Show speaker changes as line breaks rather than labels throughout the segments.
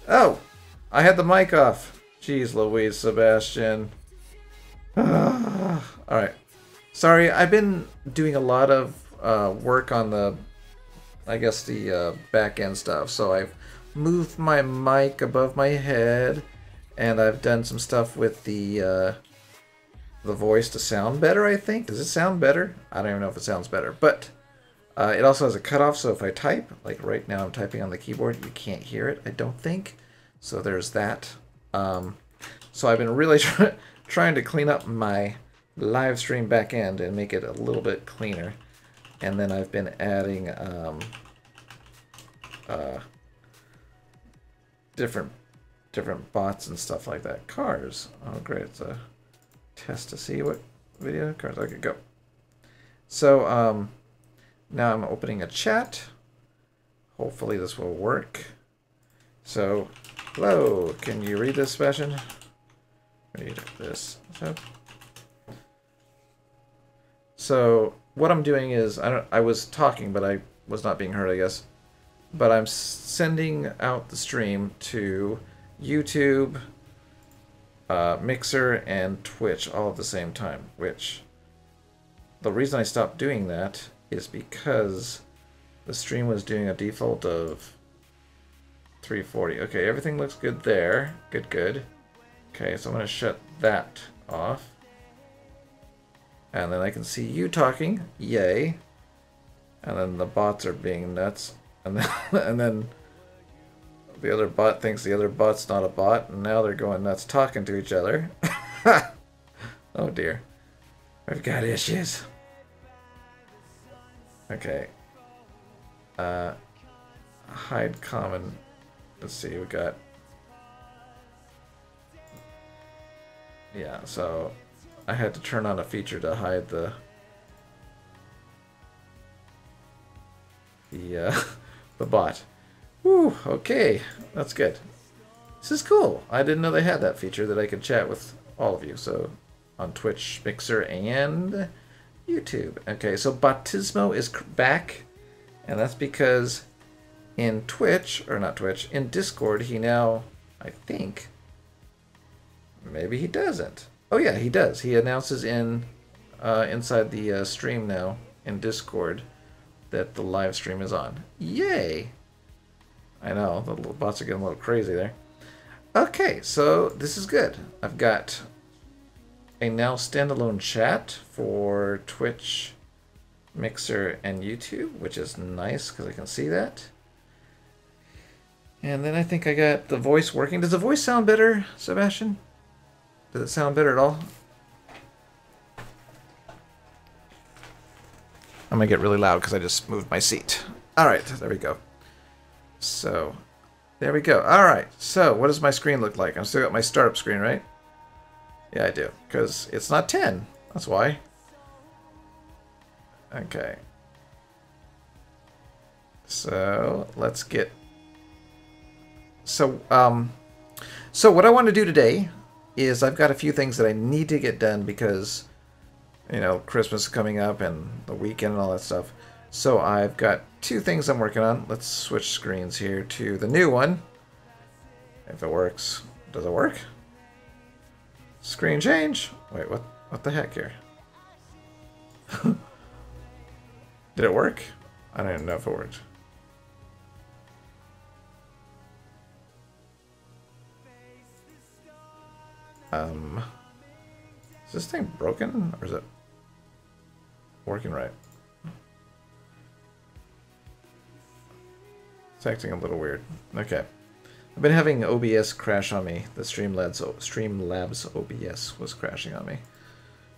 Oh, I had the mic off. Jeez Louise, Sebastian. Alright. Sorry, I've been doing a lot of work on the, I guess, the back end stuff. So I've moved my mic above my head, and I've done some stuff with the voice to sound better, I think. Does it sound better? I don't even know if it sounds better. But it also has a cutoff, so if I type, like right now I'm typing on the keyboard, you can't hear it, I don't think. So there's that. So I've been really trying to clean up my live stream back end and make it a little bit cleaner. And then I've been adding different bots and stuff like that. Cars. Oh great, it's a test to see what video cars I could go. So now I'm opening a chat. Hopefully this will work. So, hello, can you read this, Sebastian? Read this. So what I'm doing is, I was talking, but I was not being heard, I guess. But I'm sending out the stream to YouTube, Mixer, and Twitch all at the same time. Which, the reason I stopped doing that is because the stream was doing a default of 340. Okay, everything looks good there. Good, good. Okay, so I'm going to shut that off. And then I can see you talking. Yay. And then the bots are being nuts. And then, and then the other bot thinks the other bot's not a bot. And now they're going nuts talking to each other. Oh dear. We've got issues. Okay. Hide common. Let's see, we got... Yeah, so I had to turn on a feature to hide the bot. Whew, okay, that's good. This is cool. I didn't know they had that feature that I could chat with all of you. So on Twitch, Mixer, and YouTube. Okay, so Batismo is back, and that's because in Twitch, or not Twitch, in Discord, he now, I think, maybe he doesn't. Oh yeah, he does. He announces in inside the stream now in Discord that the live stream is on. Yay! I know, the little bots are getting a little crazy there. Okay, so this is good. I've got a now standalone chat for Twitch, Mixer, and YouTube, which is nice because I can see that. And then I think I got the voice working. Does the voice sound better, Sebastian? Does it sound better at all? I'm going to get really loud because I just moved my seat. Alright, there we go. So, there we go. Alright, so what does my screen look like? I've still got my startup screen, right? Yeah, I do. Because it's not 10. That's why. Okay. So, let's get... So what I want to do today is I've got a few things that I need to get done because, you know, Christmas is coming up and the weekend and all that stuff. So I've got two things I'm working on. Let's switch screens here to the new one. If it works. Does it work? Screen change? Wait, what the heck here? Did it work? I don't even know if it worked. Is this thing broken, or is it? working right. It's acting a little weird. Okay. I've been having OBS crash on me. The Streamlabs OBS was crashing on me.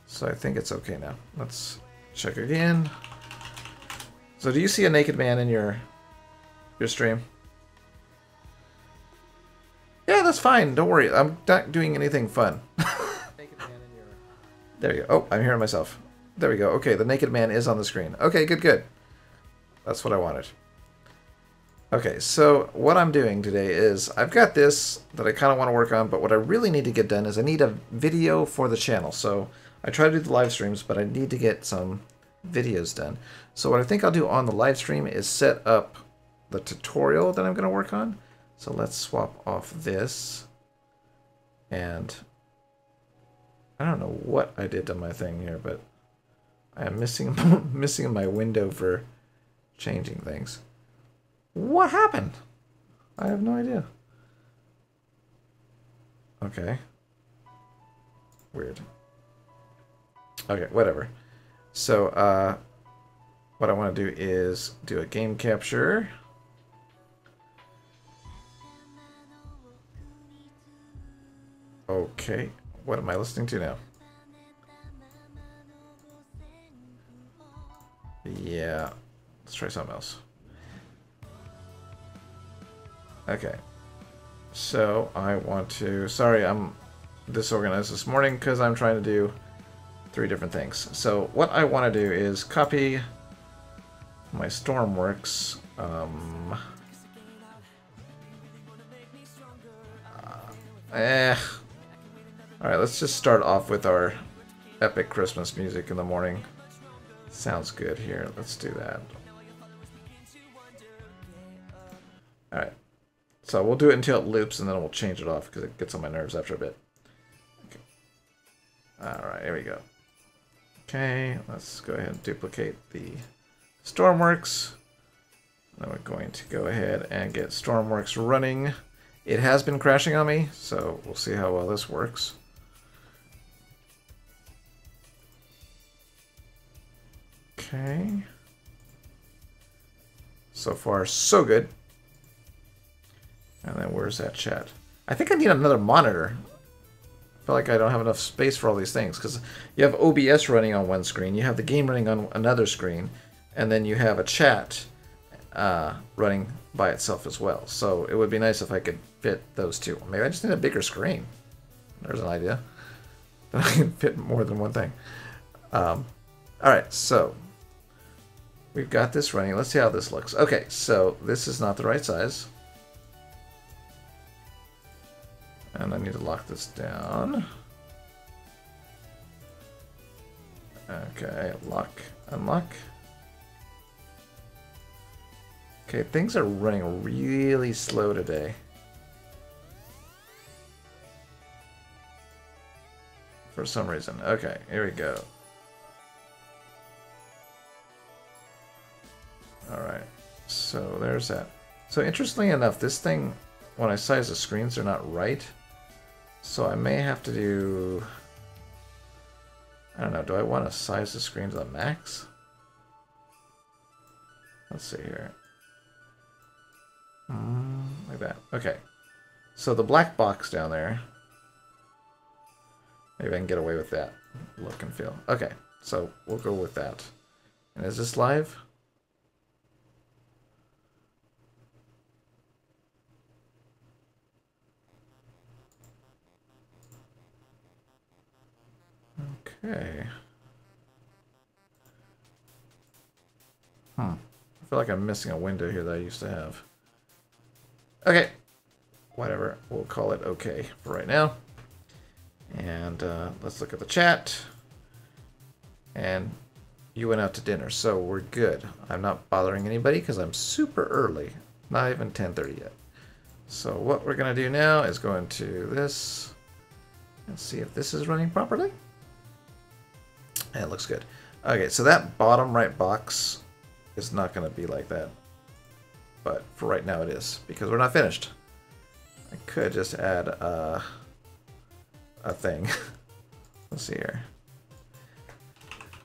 So I think it's okay now. Let's check again. So do you see a naked man in your stream? Yeah, that's fine. Don't worry. I'm not doing anything fun. There you go. Oh, I'm hearing myself. There we go. Okay, the naked man is on the screen. Okay, good, good. That's what I wanted. Okay, so what I'm doing today is I've got this that I kind of want to work on, but what I really need to get done is I need a video for the channel. So I try to do the live streams, but I need to get some videos done. So what I think I'll do on the live stream is set up the tutorial that I'm going to work on. So let's swap off this. And I don't know what I did to my thing here, but I am missing my window for changing things. What happened? I have no idea. Okay. Weird. Okay, whatever. So, what I want to do is do a game capture. Okay, what am I listening to now? Yeah, let's try something else. Okay, so I want to, sorry I'm disorganized this morning because I'm trying to do 3 different things. So what I want to do is copy my Stormworks. Alright, let's just start off with our epic Christmas music in the morning. Sounds good here. Let's do that. Alright. So we'll do it until it loops, and then we'll change it off because it gets on my nerves after a bit. Okay. Alright, here we go. Okay, let's go ahead and duplicate the Stormworks. Then we're going to go ahead and get Stormworks running. It has been crashing on me, so we'll see how well this works. Okay. So far, so good. And then where's that chat? I think I need another monitor. I feel like I don't have enough space for all these things, because you have OBS running on one screen, you have the game running on another screen, and then you have a chat running by itself as well. So it would be nice if I could fit those two. Maybe I just need a bigger screen. There's an idea. Then I can fit more than one thing. Alright, so we've got this running. Let's see how this looks. Okay, so this is not the right size. And I need to lock this down. Okay, lock, unlock. Okay, things are running really slow today. For some reason. Okay, here we go. Alright, so there's that. So interestingly enough, this thing, when I size the screens, they're not right. So I may have to do... I don't know, do I want to size the screen to the max? Let's see here. Like that. Okay. So the black box down there, maybe I can get away with that look and feel. Okay, so we'll go with that. And is this live? Okay. I feel like I'm missing a window here that I used to have. Okay. Whatever. We'll call it okay for right now. And let's look at the chat. And you went out to dinner, so we're good. I'm not bothering anybody because I'm super early. Not even 10:30 yet. So what we're going to do now is go into this and see if this is running properly. And it looks good. Okay, so that bottom right box is not going to be like that. But for right now it is, because we're not finished. I could just add a thing. Let's see here.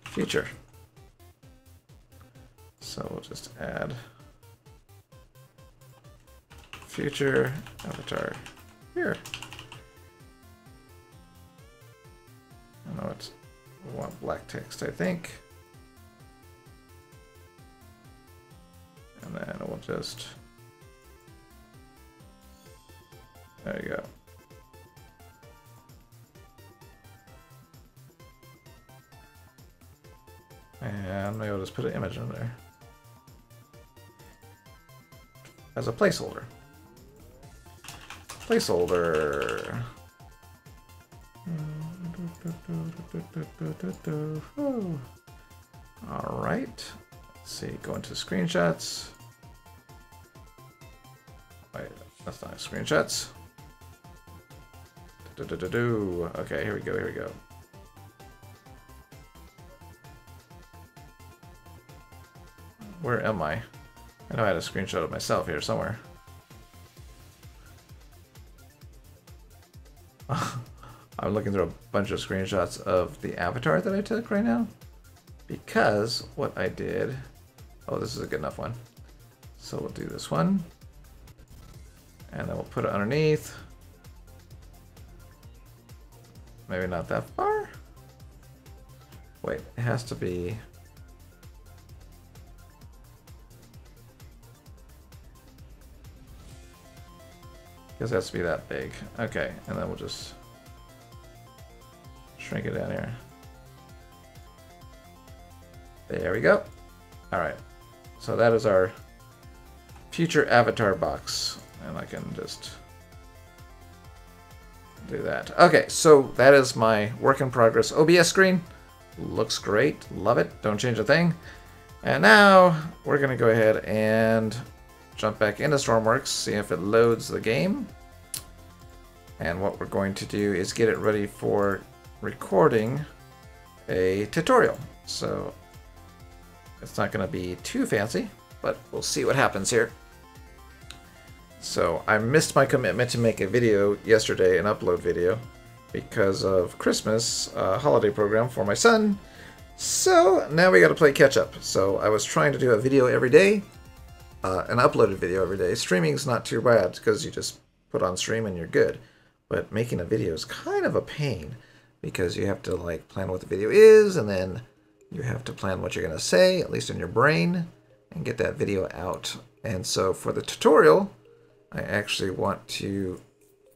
Future. So we'll just add future avatar here. I know it's, we want black text, I think. And then we'll just, there you go. And maybe I'll just put an image in there as a placeholder. Placeholder. All right. Let's see. Go into screenshots. Wait, that's not screenshots. Okay, here we go. Here we go. Where am I? I know I had a screenshot of myself here somewhere. I'm looking through a bunch of screenshots of the avatar that I took right now. Because what I did... Oh, this is a good enough one. So we'll do this one. And then we'll put it underneath. Maybe not that far. Wait, it has to be... Because it has to be that big. Okay, and then we'll just shrink it down here. There we go. Alright, so that is our future avatar box. And I can just do that. Okay, so that is my work in progress OBS screen. Looks great. Love it. Don't change a thing. And now we're going to go ahead and jump back into Stormworks, see if it loads the game. And what we're going to do is get it ready for recording a tutorial. So it's not going to be too fancy, but we'll see what happens here. So I missed my commitment to make a video yesterday, an upload video, because of Christmas holiday program for my son. So now we got to play catch up. So I was trying to do a video every day. An uploaded video every day. Streaming's not too bad because you just put on stream and you're good. But making a video is kind of a pain because you have to like plan what the video is and then you have to plan what you're going to say, at least in your brain, and get that video out. And so for the tutorial, I actually want to...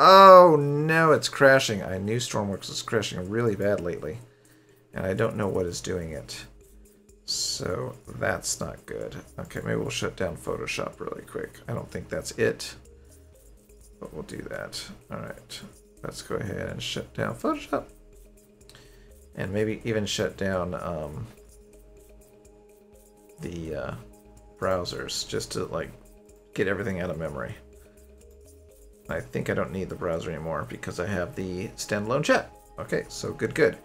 Oh no, it's crashing. I knew Stormworks was crashing really bad lately. And I don't know what is doing it. So that's not good. Okay, maybe we'll shut down Photoshop really quick. I don't think that's it, but we'll do that. All right, let's go ahead and shut down Photoshop, and maybe even shut down the browsers just to like get everything out of memory. I think I don't need the browser anymore because I have the standalone chat. Okay, so good.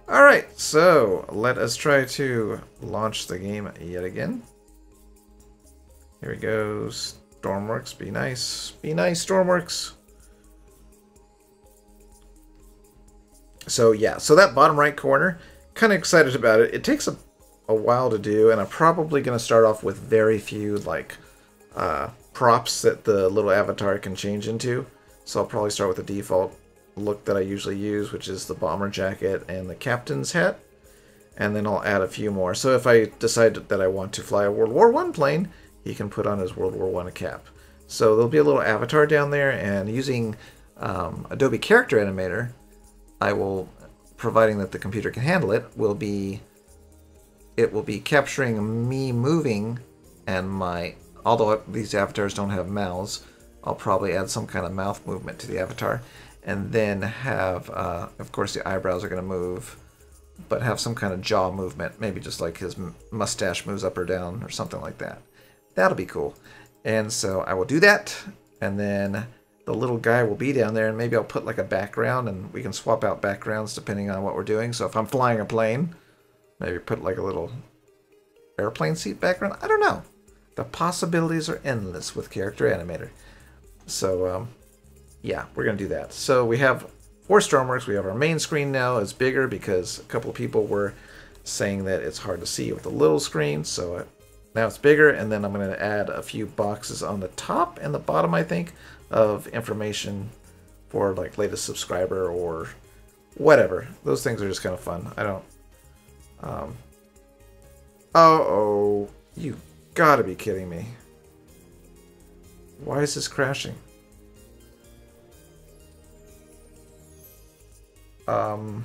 Alright, so let us try to launch the game yet again. Here we go. Stormworks, be nice. Be nice, Stormworks. So yeah, so that bottom right corner, kind of excited about it. It takes a while to do, and I'm probably going to start off with very few like props that the little avatar can change into. So I'll probably start with the default look that I usually use, which is the bomber jacket and the captain's hat, and then I'll add a few more. So if I decide that I want to fly a World War I plane, he can put on his World War I cap. So there'll be a little avatar down there, and using Adobe Character Animator, I will, providing that the computer can handle it, it will be capturing me moving, and although these avatars don't have mouths, I'll probably add some kind of mouth movement to the avatar. And then have, of course, the eyebrows are going to move, but have some kind of jaw movement. Maybe just like his mustache moves up or down or something like that. That'll be cool. And so I will do that. And then the little guy will be down there. And maybe I'll put like a background. And we can swap out backgrounds depending on what we're doing. So if I'm flying a plane, maybe put like a little airplane seat background. I don't know. The possibilities are endless with Character Animator. So, yeah, we're going to do that. So we have, for Stormworks, we have our main screen now. It's bigger because a couple of people were saying that it's hard to see with a little screen. So now it's bigger, and then I'm going to add a few boxes on the top and the bottom, I think, of information for like latest subscriber or whatever. Those things are just kind of fun. I don't... Uh-oh. You gotta be kidding me. Why is this crashing? Well,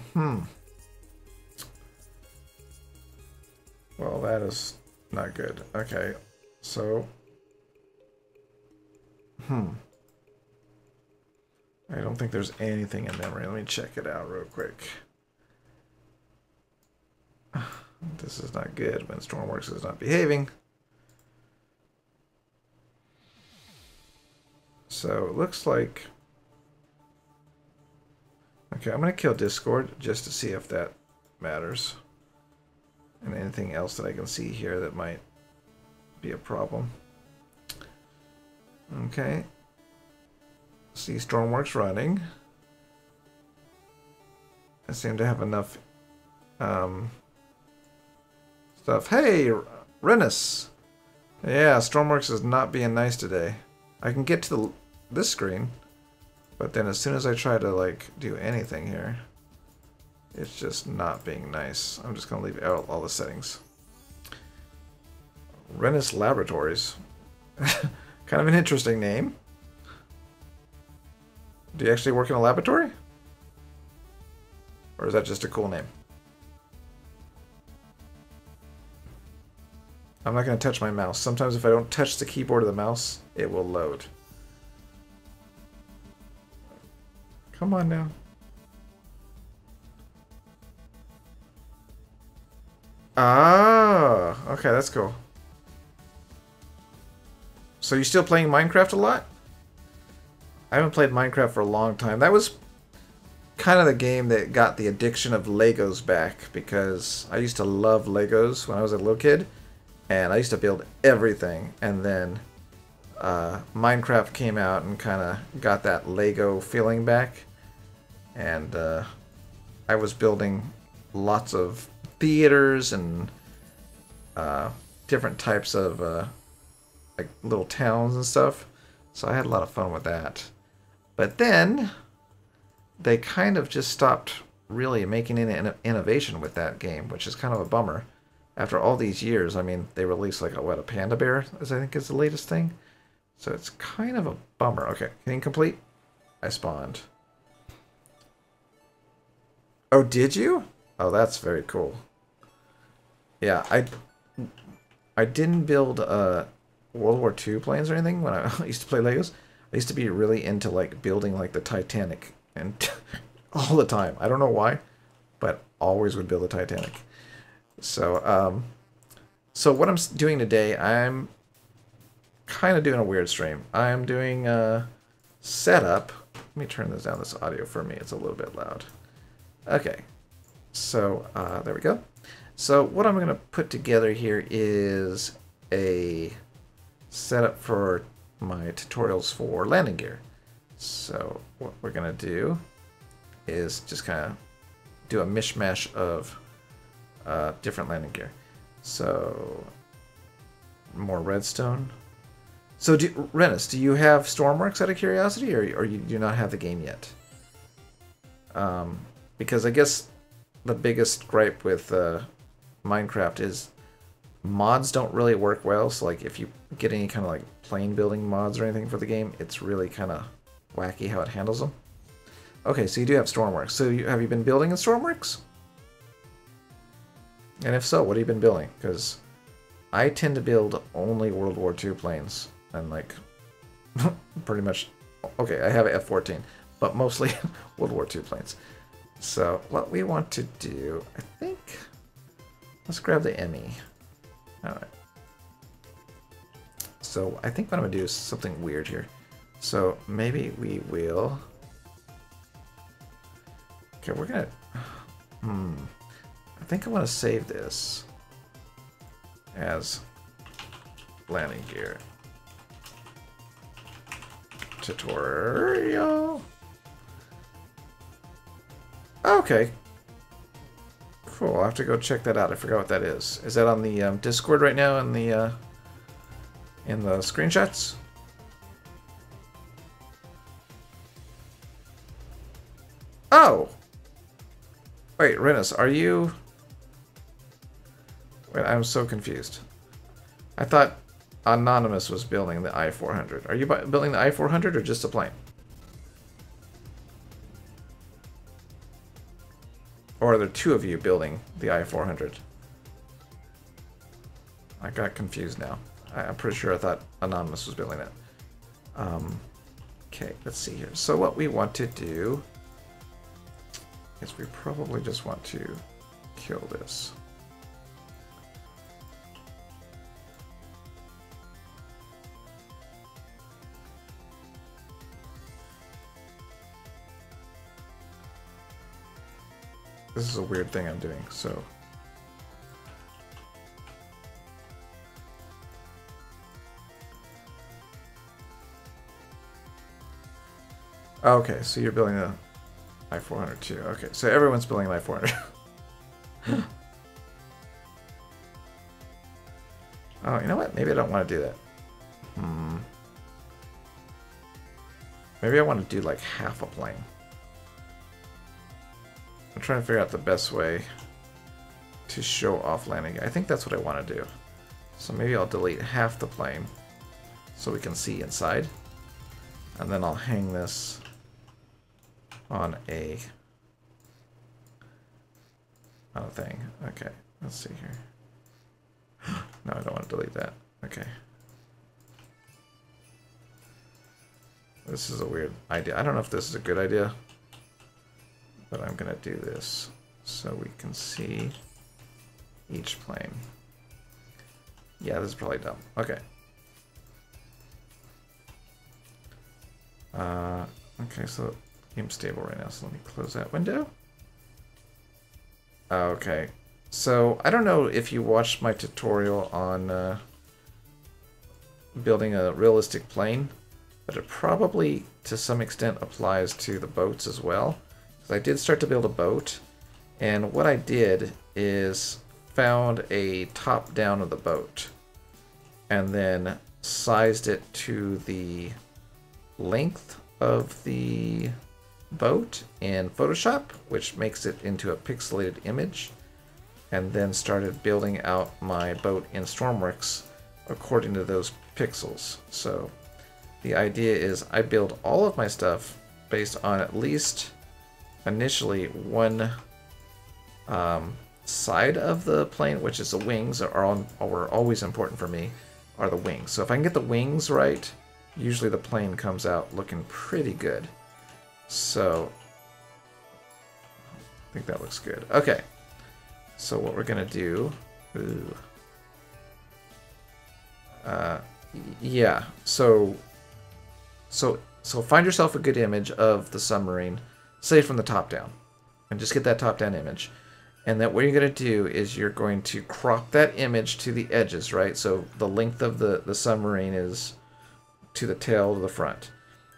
that is not good. Okay, so... I don't think there's anything in memory. Let me check it out real quick. This is not good when Stormworks is not behaving. So it looks like... Okay, I'm going to kill Discord just to see if that matters. And anything else that I can see here that might be a problem. Okay. See Stormworks running. I seem to have enough stuff. Hey, Renus! Yeah, Stormworks is not being nice today. I can get to this screen, but then as soon as I try to like do anything here, it's just not being nice. I'm just going to leave out all the settings. Renus Laboratories. Kind of an interesting name. Do you actually work in a laboratory? Or is that just a cool name? I'm not going to touch my mouse. Sometimes if I don't touch the keyboard or the mouse, it will load. Come on now. Ah, okay, that's cool. So you still playing Minecraft a lot? I haven't played Minecraft for a long time. That was kind of the game that got the addiction of Legos back, because I used to love Legos when I was a little kid, and I used to build everything, and then Minecraft came out and kind of got that Lego feeling back, and I was building lots of theaters and different types of like little towns and stuff, so I had a lot of fun with that. But then they kind of just stopped really making any innovation with that game, which is kind of a bummer. After all these years, I mean, they released like a Panda Bear, as I think is the latest thing. So it's kind of a bummer. Okay, incomplete. I spawned. Oh, did you? Oh, that's very cool. Yeah, I didn't build World War II planes or anything when I used to play Legos. I used to be really into like building like the Titanic and all the time. I don't know why, but always would build the Titanic. So so what I'm doing today, I'm kind of doing a weird stream. I'm doing a setup. Let me turn this down, this audio for me. It's a little bit loud. Okay, so there we go. So what I'm going to put together here is a setup for my tutorials for landing gear. So what we're going to do is just kind of do a mishmash of different landing gear. So more redstone. So Renus, do you have Stormworks out of curiosity, or you do not have the game yet? Because I guess the biggest gripe with Minecraft is mods don't really work well. So like if you get any kind of like plane building mods or anything for the game, it's really kind of wacky how it handles them. Okay, so you do have Stormworks. So have you been building in Stormworks? And if so, what have you been building? Because I tend to build only World War II planes. And like, pretty much, okay, I have an F-14, but mostly World War II planes. So what we want to do, I think, let's grab the ME. Alright. So I think what I'm going to do is something weird here. So maybe we will... Okay, we're going to... I think I want to save this as landing gear tutorial. Okay. Cool, I'll have to go check that out. I forgot what that is. Is that on the Discord right now in the screenshots? Oh! Wait, Renus, are you... Wait, I'm so confused. I thought Anonymous was building the I-400. Are you building the I-400 or just a plane? Or are there two of you building the I-400? I got confused now. I'm pretty sure I thought Anonymous was building that. Okay, let's see here. So what we want to do is we probably just want to kill this. This is a weird thing I'm doing, so... Okay, so you're building the I-400 too. Okay, so everyone's building an I-400. Oh, you know what? Maybe I don't want to do that. Maybe I want to do like half a plane. I'm trying to figure out the best way to show off landing. I think that's what I want to do. So maybe I'll delete half the plane so we can see inside. And then I'll hang this on a thing. Okay, let's see here. No, I don't want to delete that. Okay. This is a weird idea. I don't know if this is a good idea, but I'm going to do this so we can see each plane. Yeah, this is probably dumb. Okay. Okay, so game's stable right now, so let me close that window. Okay, so I don't know if you watched my tutorial on building a realistic plane, but it probably to some extent applies to the boats as well. So I did start to build a boat, and what I did is found a top down of the boat and then sized it to the length of the boat in Photoshop, which makes it into a pixelated image, and then started building out my boat in Stormworks according to those pixels. So the idea is I build all of my stuff based on at least initially one side of the plane, which is the wings are always important for me, are the wings. So if I can get the wings right, usually the plane comes out looking pretty good. So I think that looks good. Okay, so what we're gonna do, yeah, so find yourself a good image of the submarine, say from the top down, and just get that top down image. And then what you're going to do is you're going to crop that image to the edges, right? So the length of the submarine is to the tail to the front.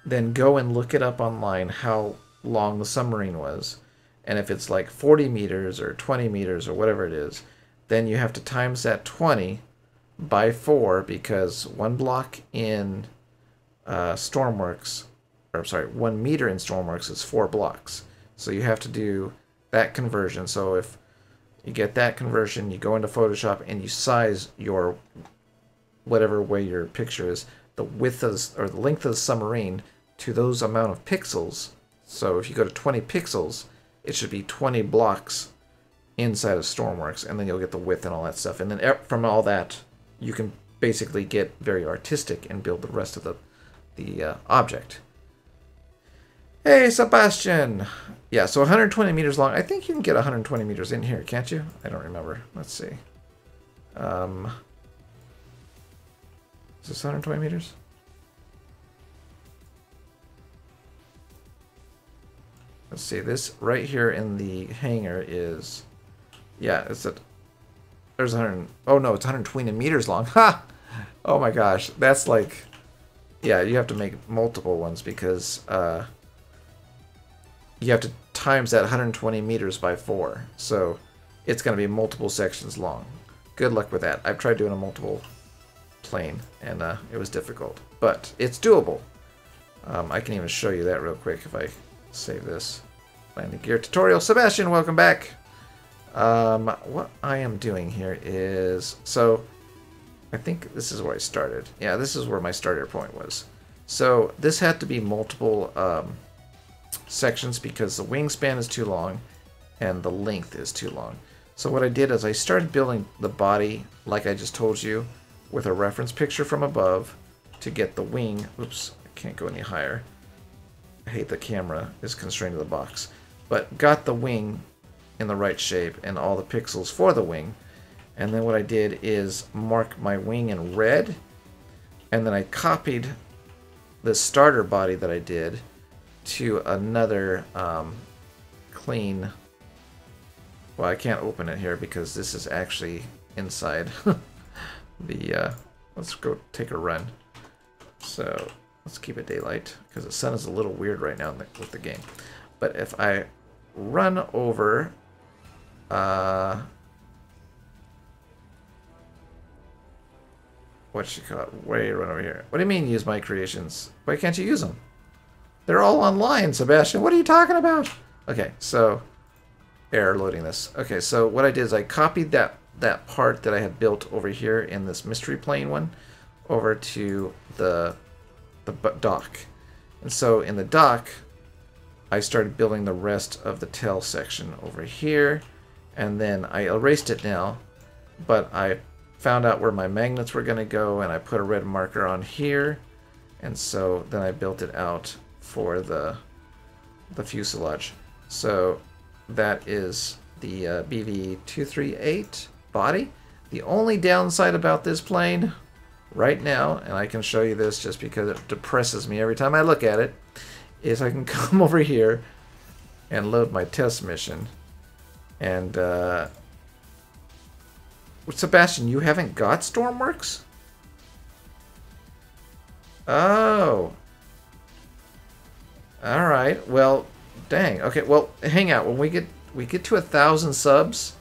Then go and look it up online how long the submarine was. And if it's like 40 meters or 20 meters or whatever it is, then you have to times that 20 by 4, because 1 block in Stormworks, or sorry, 1 meter in Stormworks is 4 blocks. So you have to do that conversion. So if you get that conversion, you go into Photoshop and you size your whatever way your picture is, the width of, or the length of the submarine to those amount of pixels. So if you go to 20 pixels, it should be 20 blocks inside of Stormworks, and then you'll get the width and all that stuff. And then from all that, you can basically get very artistic and build the rest of the object. Hey, Sebastian! Yeah, so 120 meters long. I think you can get 120 meters in here, can't you? I don't remember. Let's see. Is this 120 meters? Let's see. This right here in the hangar is... Yeah, it's at... There's 100... Oh, no, it's 120 meters long. Ha! Oh, my gosh. That's like... Yeah, you have to make multiple ones because... you have to times that 120 meters by 4. So it's going to be multiple sections long. Good luck with that. I've tried doing a multiple plane, and it was difficult. But it's doable. I can even show you that real quick if I save this. Landing gear tutorial. Sebastian, welcome back. What I am doing here is... So, I think this is where I started. Yeah, this is where my starter point was. So, this had to be multiple sections because the wingspan is too long and the length is too long. So what I did is I started building the body, like I just told you, with a reference picture from above to get the wing. Oops, I can't go any higher. I hate the camera is constrained to the box. But got the wing in the right shape and all the pixels for the wing. And then what I did is mark my wing in red. And then I copied the starter body that I did to another clean... Well, I can't open it here because this is actually inside the... let's go take a run. So, let's keep it daylight because the sun is a little weird right now with the game. But if I run over... what you call it? Way run over here. What do you mean use my creations? Why can't you use them? They're all online, Sebastian. What are you talking about? Okay, so... Error loading this. Okay, so what I did is I copied that part that I had built over here in this mystery plane one over to the dock. And so in the dock, I started building the rest of the tail section over here. And then I erased it now, but I found out where my magnets were going to go, and I put a red marker on here. And so then I built it out for the fuselage. So that is the BV238 body. The only downside about this plane right now, and I can show you this just because it depresses me every time I look at it, is I can come over here and load my test mission. And, Sebastian, you haven't got Stormworks? Oh. Alright, well... Dang. Okay, well, hang out. When we get to 1,000 subs,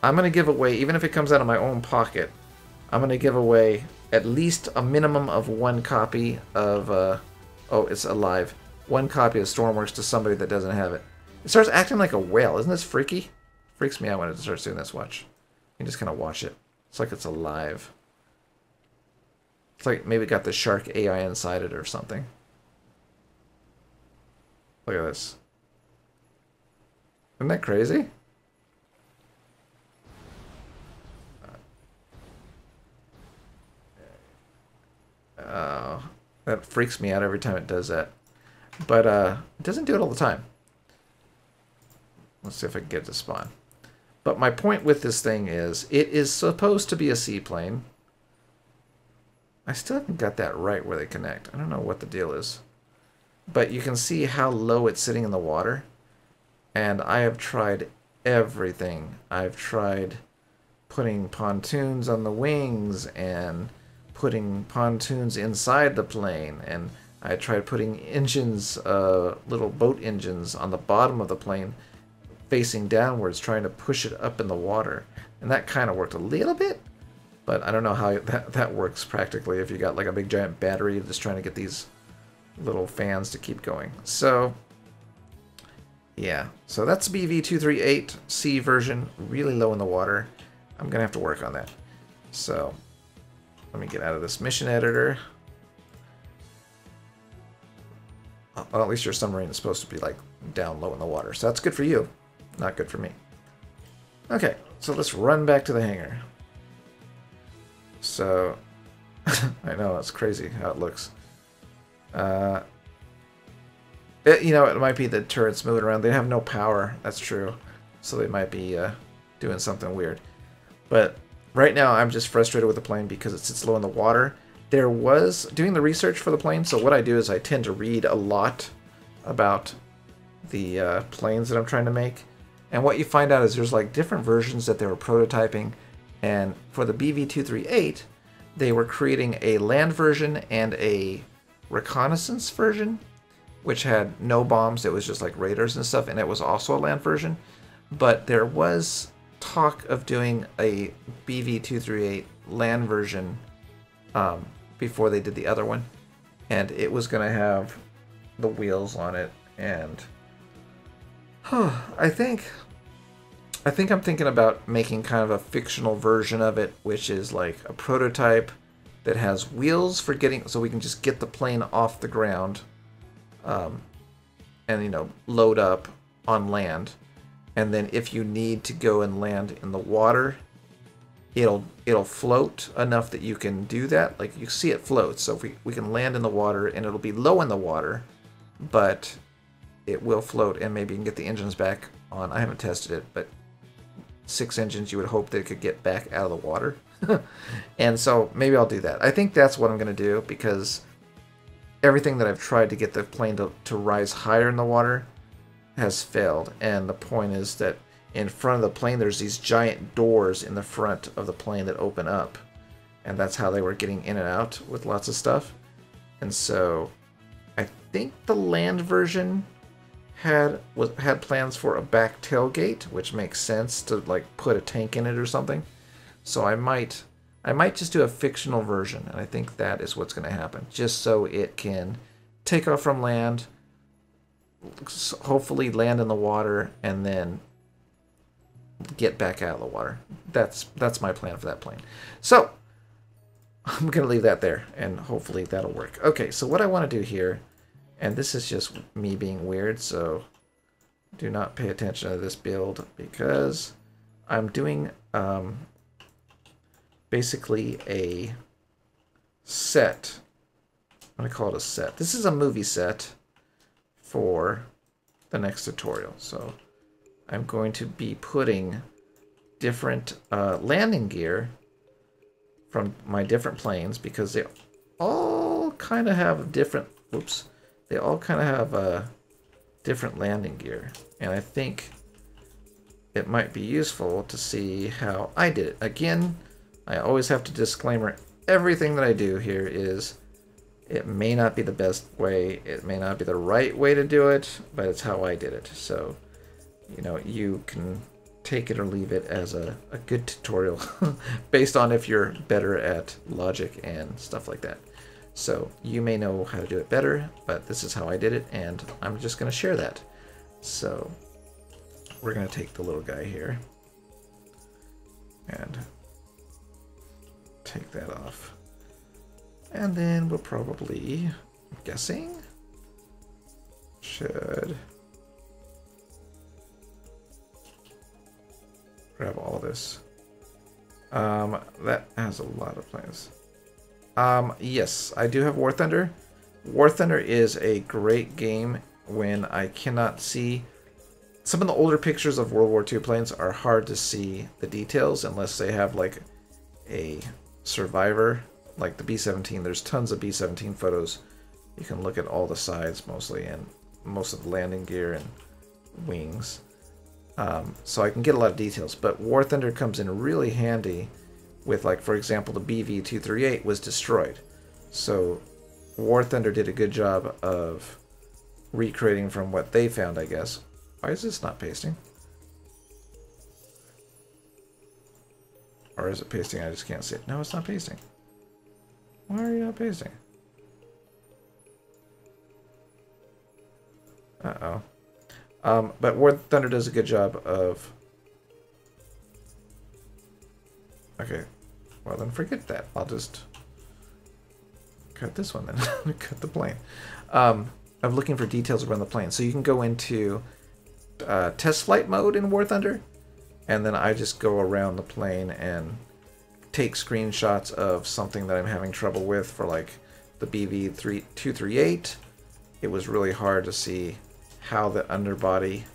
I'm going to give away, even if it comes out of my own pocket, I'm going to give away at least a minimum of one copy of, oh, it's alive. One copy of Stormworks to somebody that doesn't have it. It starts acting like a whale. Isn't this freaky? Freaks me out when it starts doing this. Watch. You can just kind of watch it. It's like it's alive. It's like maybe it got the shark AI inside it or something. Look at this. Isn't that crazy? That freaks me out every time it does that. But it doesn't do it all the time. Let's see if I can get it to spawn. But my point with this thing is, it is supposed to be a seaplane. I still haven't got that right where they connect. I don't know what the deal is. But you can see how low it's sitting in the water. And I have tried everything. I've tried putting pontoons on the wings and putting pontoons inside the plane. And I tried putting engines, little boat engines on the bottom of the plane facing downwards, trying to push it up in the water. And that kind of worked a little bit. But I don't know how that works practically if you got like a big giant battery just trying to get these little fans to keep going. So... yeah, so that's BV238C version, really low in the water. I'm going to have to work on that. So, let me get out of this mission editor. Well, at least your submarine is supposed to be like down low in the water. So that's good for you, not good for me. Okay, so let's run back to the hangar. So, I know, it's crazy how it looks. You know, it might be the turrets moving around. They have no power. That's true. So they might be doing something weird. But right now, I'm just frustrated with the plane because it sits low in the water. There was doing the research for the plane. So what I do is I tend to read a lot about the planes that I'm trying to make. And what you find out is there's like different versions that they were prototyping. And for the BV238, they were creating a land version and a reconnaissance version, which had no bombs. It was just like radars and stuff, and it was also a land version. But there was talk of doing a BV238 land version before they did the other one, and it was going to have the wheels on it, and I think I'm thinking about making kind of a fictional version of it, which is like a prototype that has wheels for getting, so we can just get the plane off the ground, and you know, load up on land, and then if you need to go and land in the water, it'll float enough that you can do that. Like you see it floats, so if we can land in the water, and it'll be low in the water, but it will float, and maybe you can get the engines back on. I haven't tested it, but 6 engines, you would hope that it could get back out of the water. And so maybe I'll do that. I think that's what I'm going to do, because everything that I've tried to get the plane to rise higher in the water has failed. And the point is that in front of the plane, there's these giant doors in the front of the plane that open up. And that's how they were getting in and out with lots of stuff. And so I think the land version had plans for a back tailgate, which makes sense to like put a tank in it or something. So I might just do a fictional version, and I think that is what's going to happen, just so it can take off from land, hopefully land in the water, and then get back out of the water. That's my plan for that plane. So I'm going to leave that there, and hopefully that'll work. Okay, so what I want to do here, and this is just me being weird, so do not pay attention to this build, because I'm doing basically a set. I'm going to call it a set. This is a movie set for the next tutorial. So I'm going to be putting different landing gear from my different planes, because they all kind of have different, whoops, they all kind of have different landing gear. And I think it might be useful to see how I did it. Again, I always have to disclaimer everything that I do here is it may not be the best way, it may not be the right way to do it, but it's how I did it. So, you know, you can take it or leave it as a good tutorial based on if you're better at logic and stuff like that. So you may know how to do it better, but this is how I did it, and I'm just going to share that. So we're going to take the little guy here and take that off. And then we'll probably, I'm guessing, should grab all this. That has a lot of planes. Yes, I do have War Thunder. War Thunder is a great game when I cannot see. Some of the older pictures of World War II planes are hard to see the details unless they have like a survivor, like the B-17. There's tons of B-17 photos. You can look at all the sides mostly, and most of the landing gear and wings. So I can get a lot of details, but War Thunder comes in really handy with, like, for example, the BV-238 was destroyed. So War Thunder did a good job of recreating from what they found, I guess. Why is this not pasting? Or is it pasting? I just can't see it. No, it's not pasting. Why are you not pasting? Uh-oh. But War Thunder does a good job of... Okay. Well, then forget that. I'll just cut this one then. Cut the plane. Of looking for details around the plane. So you can go into test flight mode in War Thunder, and then I just go around the plane and take screenshots of something that I'm having trouble with. For like the BV-238, it was really hard to see how the underbody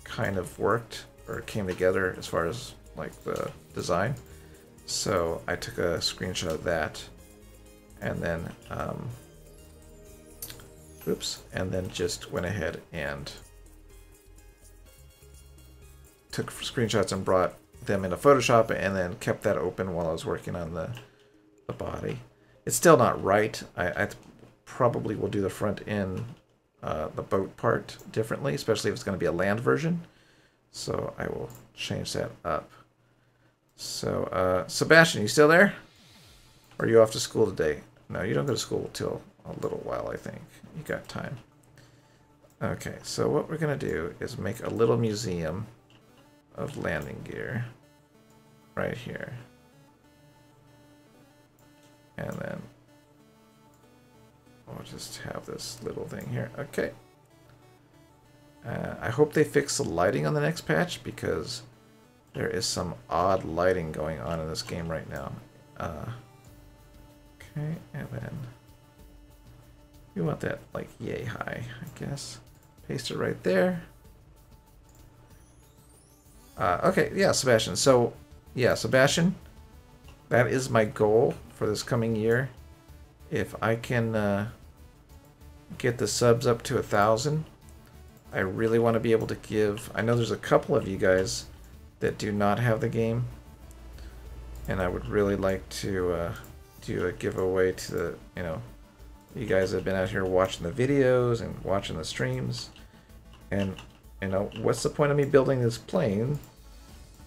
kind of worked or came together as far as like the design. So I took a screenshot of that, and then and then just went ahead and took screenshots and brought them into Photoshop, and then kept that open while I was working on the body. It's still not right. I probably will do the front end, the boat part differently, especially if it's going to be a land version. So I will change that up. So, Sebastian, you still there? Or are you off to school today? No, you don't go to school till a little while, I think. You got time. Okay, so what we're going to do is make a little museum of landing gear right here. And then we'll just have this little thing here. Okay. I hope they fix the lighting on the next patch, because there is some odd lighting going on in this game right now. Okay, and then we want that like yay high, I guess. Paste it right there. Okay, yeah, Sebastian. So, yeah, Sebastian, that is my goal for this coming year. If I can get the subs up to 1,000, I really want to be able to give... I know there's a couple of you guys that do not have the game, and I would really like to do a giveaway to the, you guys have been out here watching the videos and watching the streams. And, what's the point of me building this plane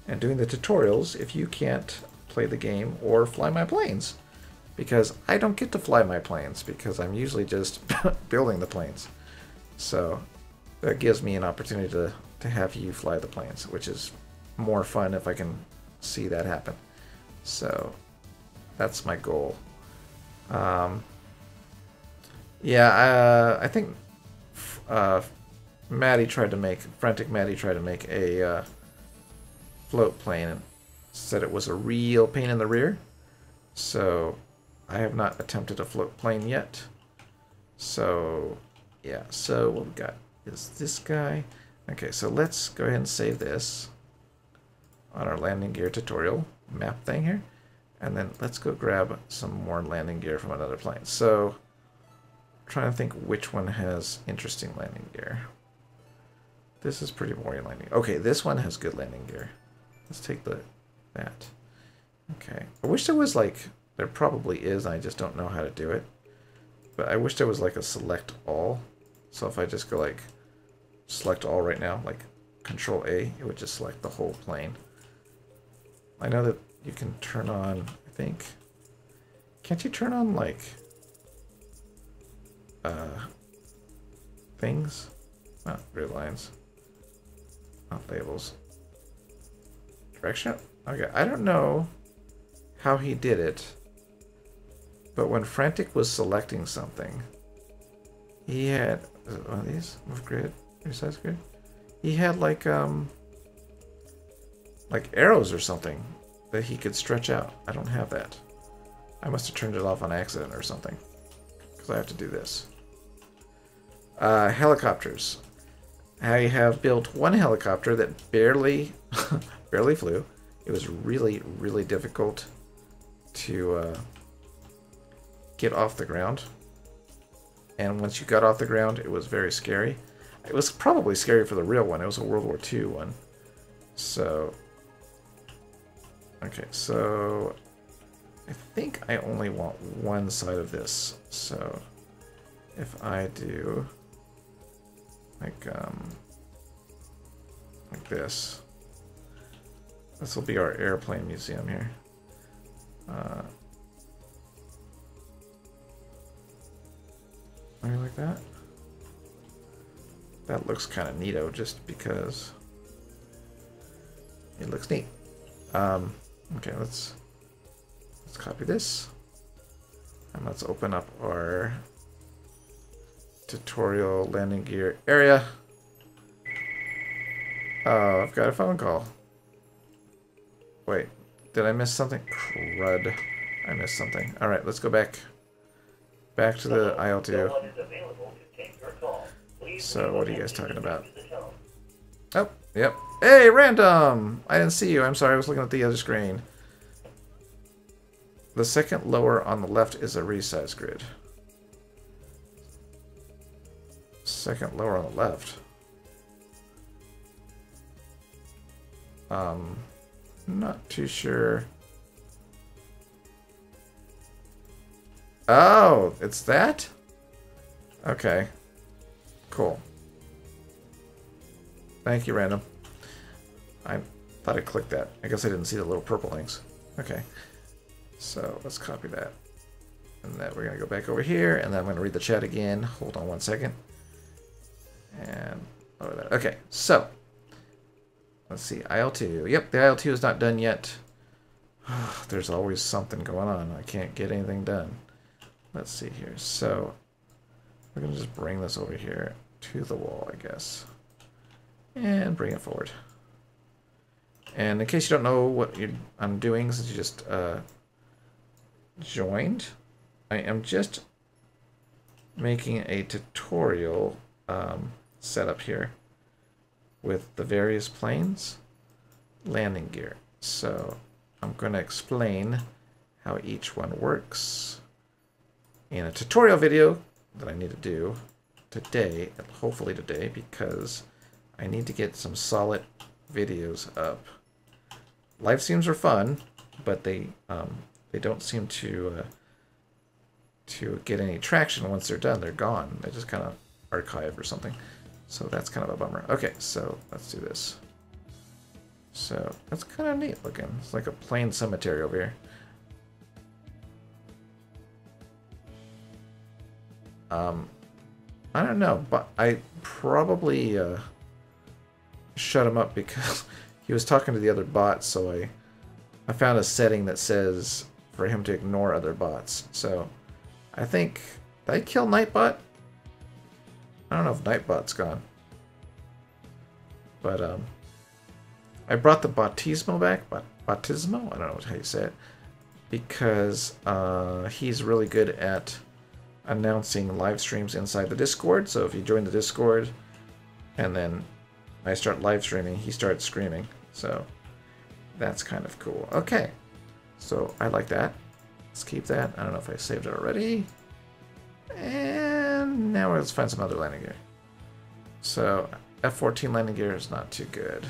and doing the tutorials if you can't play the game or fly my planes? Because I don't get to fly my planes, because I'm usually just building the planes. So that gives me an opportunity to have you fly the planes, which is more fun if I can see that happen. So that's my goal. Yeah, I think Frantic Maddie tried to make a float plane and said it was a real pain in the rear. So I have not attempted a float plane yet. So yeah, so what we got is this guy. Okay, so let's go ahead and save this on our landing gear tutorial map thing here. And then let's go grab some more landing gear from another plane. So I'm trying to think which one has interesting landing gear. This is pretty boring landing. Okay, this one has good landing gear. Let's take that. Okay. I wish there was like, there probably is, I just don't know how to do it. But I wish there was like a select all. So if I just go like select all right now, like Control A, it would just select the whole plane. I know that you can turn on, I think, can't you turn on like things? Not grid lines. Not labels. Direction? Okay, I don't know how he did it, but when Frantic was selecting something, he had, is it one of these? Move grid? Resize grid? He had like arrows or something that he could stretch out. I don't have that. I must have turned it off on accident or something, because I have to do this. Helicopters. I have built one helicopter that barely flew. It was really, really difficult to get off the ground. And once you got off the ground, it was very scary. It was probably scary for the real one. It was a World War II one. So, okay, so I think I only want one side of this. So if I do like this will be our airplane museum here. Maybe like that. That looks kind of neato, just because it looks neat. Okay, let's copy this, and let's open up our tutorial landing gear area. Oh, I've got a phone call. Wait, did I miss something? Crud. I missed something. Alright, let's go back to the IL2. So, what are you guys talking about? Oh, yep. Hey, random! I didn't see you. I'm sorry, I was looking at the other screen. The second lower on the left is a resize grid. Second lower on the left. Not too sure. Oh, it's that? Okay. Cool. Thank you, random. Thought I clicked that. I guess I didn't see the little purple things. Okay. So let's copy that. And then we're going to go back over here, and then I'm going to read the chat again. Hold on one second. And over there. Okay, so let's see. IL2. Yep, the IL2 is not done yet. There's always something going on. I can't get anything done. Let's see here. So we're going to just bring this over here to the wall, I guess. And bring it forward. And in case you don't know what I'm doing, since you just joined, I am just making a tutorial setup here with the various planes, landing gear. So I'm going to explain how each one works in a tutorial video that I need to do today, hopefully today, because I need to get some solid videos up. Live streams are fun, but they don't seem to get any traction once they're done. They're gone. They just kind of archive or something. So that's kind of a bummer. Okay, so let's do this. So that's kind of neat looking. It's like a plain cemetery over here. I don't know, but I probably shut him up because he was talking to the other bots, so I found a setting that says for him to ignore other bots. So I think, did I kill Nightbot? I don't know if Nightbot's gone. But I brought the Bautismo back. Bautismo? I don't know how you say it. Because he's really good at announcing live streams inside the Discord. So if you join the Discord and then I start live streaming, he starts screaming. So that's kind of cool. Okay. So I like that. Let's keep that. I don't know if I saved it already. And now let's find some other landing gear. So F14 landing gear is not too good.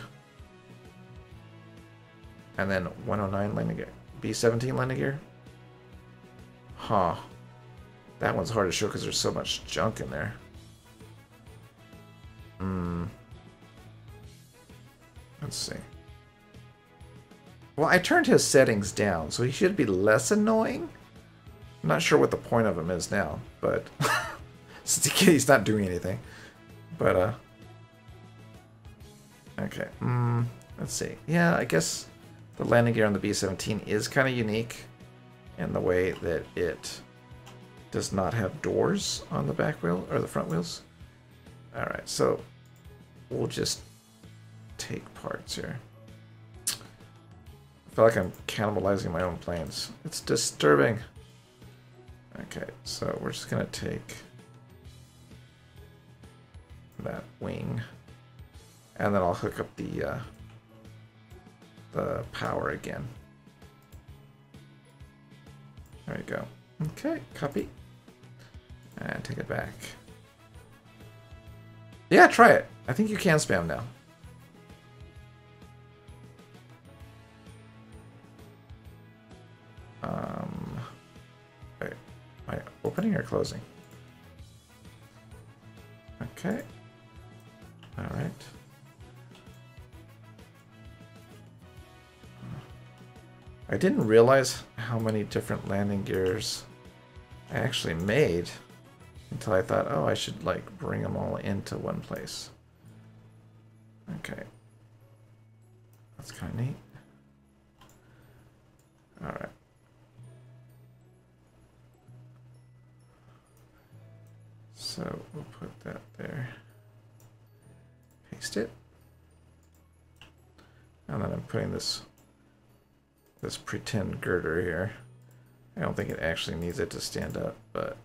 And then 109 landing gear. B17 landing gear. Huh. That one's hard to show because there's so much junk in there. Let's see. Well, I turned his settings down, so he should be less annoying. I'm not sure what the point of him is now, but since he's not doing anything. But okay. Let's see. Yeah, I guess the landing gear on the B-17 is kind of unique in the way that it does not have doors on the back wheel or the front wheels. All right, so we'll just take parts here. I feel like I'm cannibalizing my own planes. It's disturbing. Okay, so we're just gonna take that wing, and then I'll hook up the power again. There you go. Okay, copy. And take it back. Yeah, try it. I think you can spam now. Wait, am I opening or closing? Okay. All right. I didn't realize how many different landing gears I actually made until I thought, oh, I should like bring them all into one place. Okay. That's kind of neat. All right. So we'll put that there. Paste it. And then I'm putting this pretend girder here. I don't think it actually needs it to stand up, but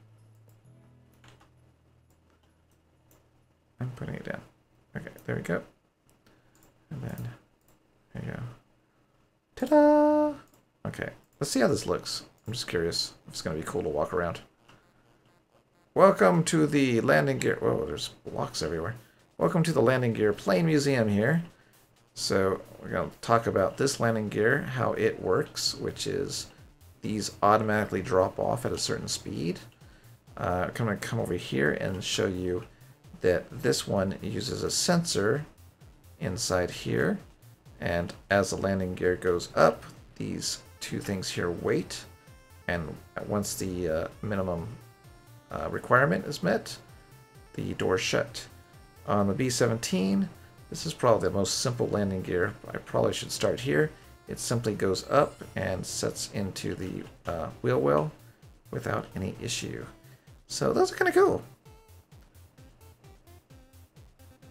I'm putting it down. Okay, there we go. And then, there you go. Ta-da! Okay, let's see how this looks. I'm just curious if it's going to be cool to walk around. Welcome to the landing gear. Whoa, there's blocks everywhere. Welcome to the landing gear plane museum here. So we're going to talk about this landing gear, how it works, which is these automatically drop off at a certain speed. I'm going to come over here and show you that this one uses a sensor inside here, And as the landing gear goes up, these two things here wait. And once the minimum requirement is met, the doors shut. On the B-17, this is probably the most simple landing gear. I probably should start here. It simply goes up and sets into the wheel well without any issue. So those are kind of cool.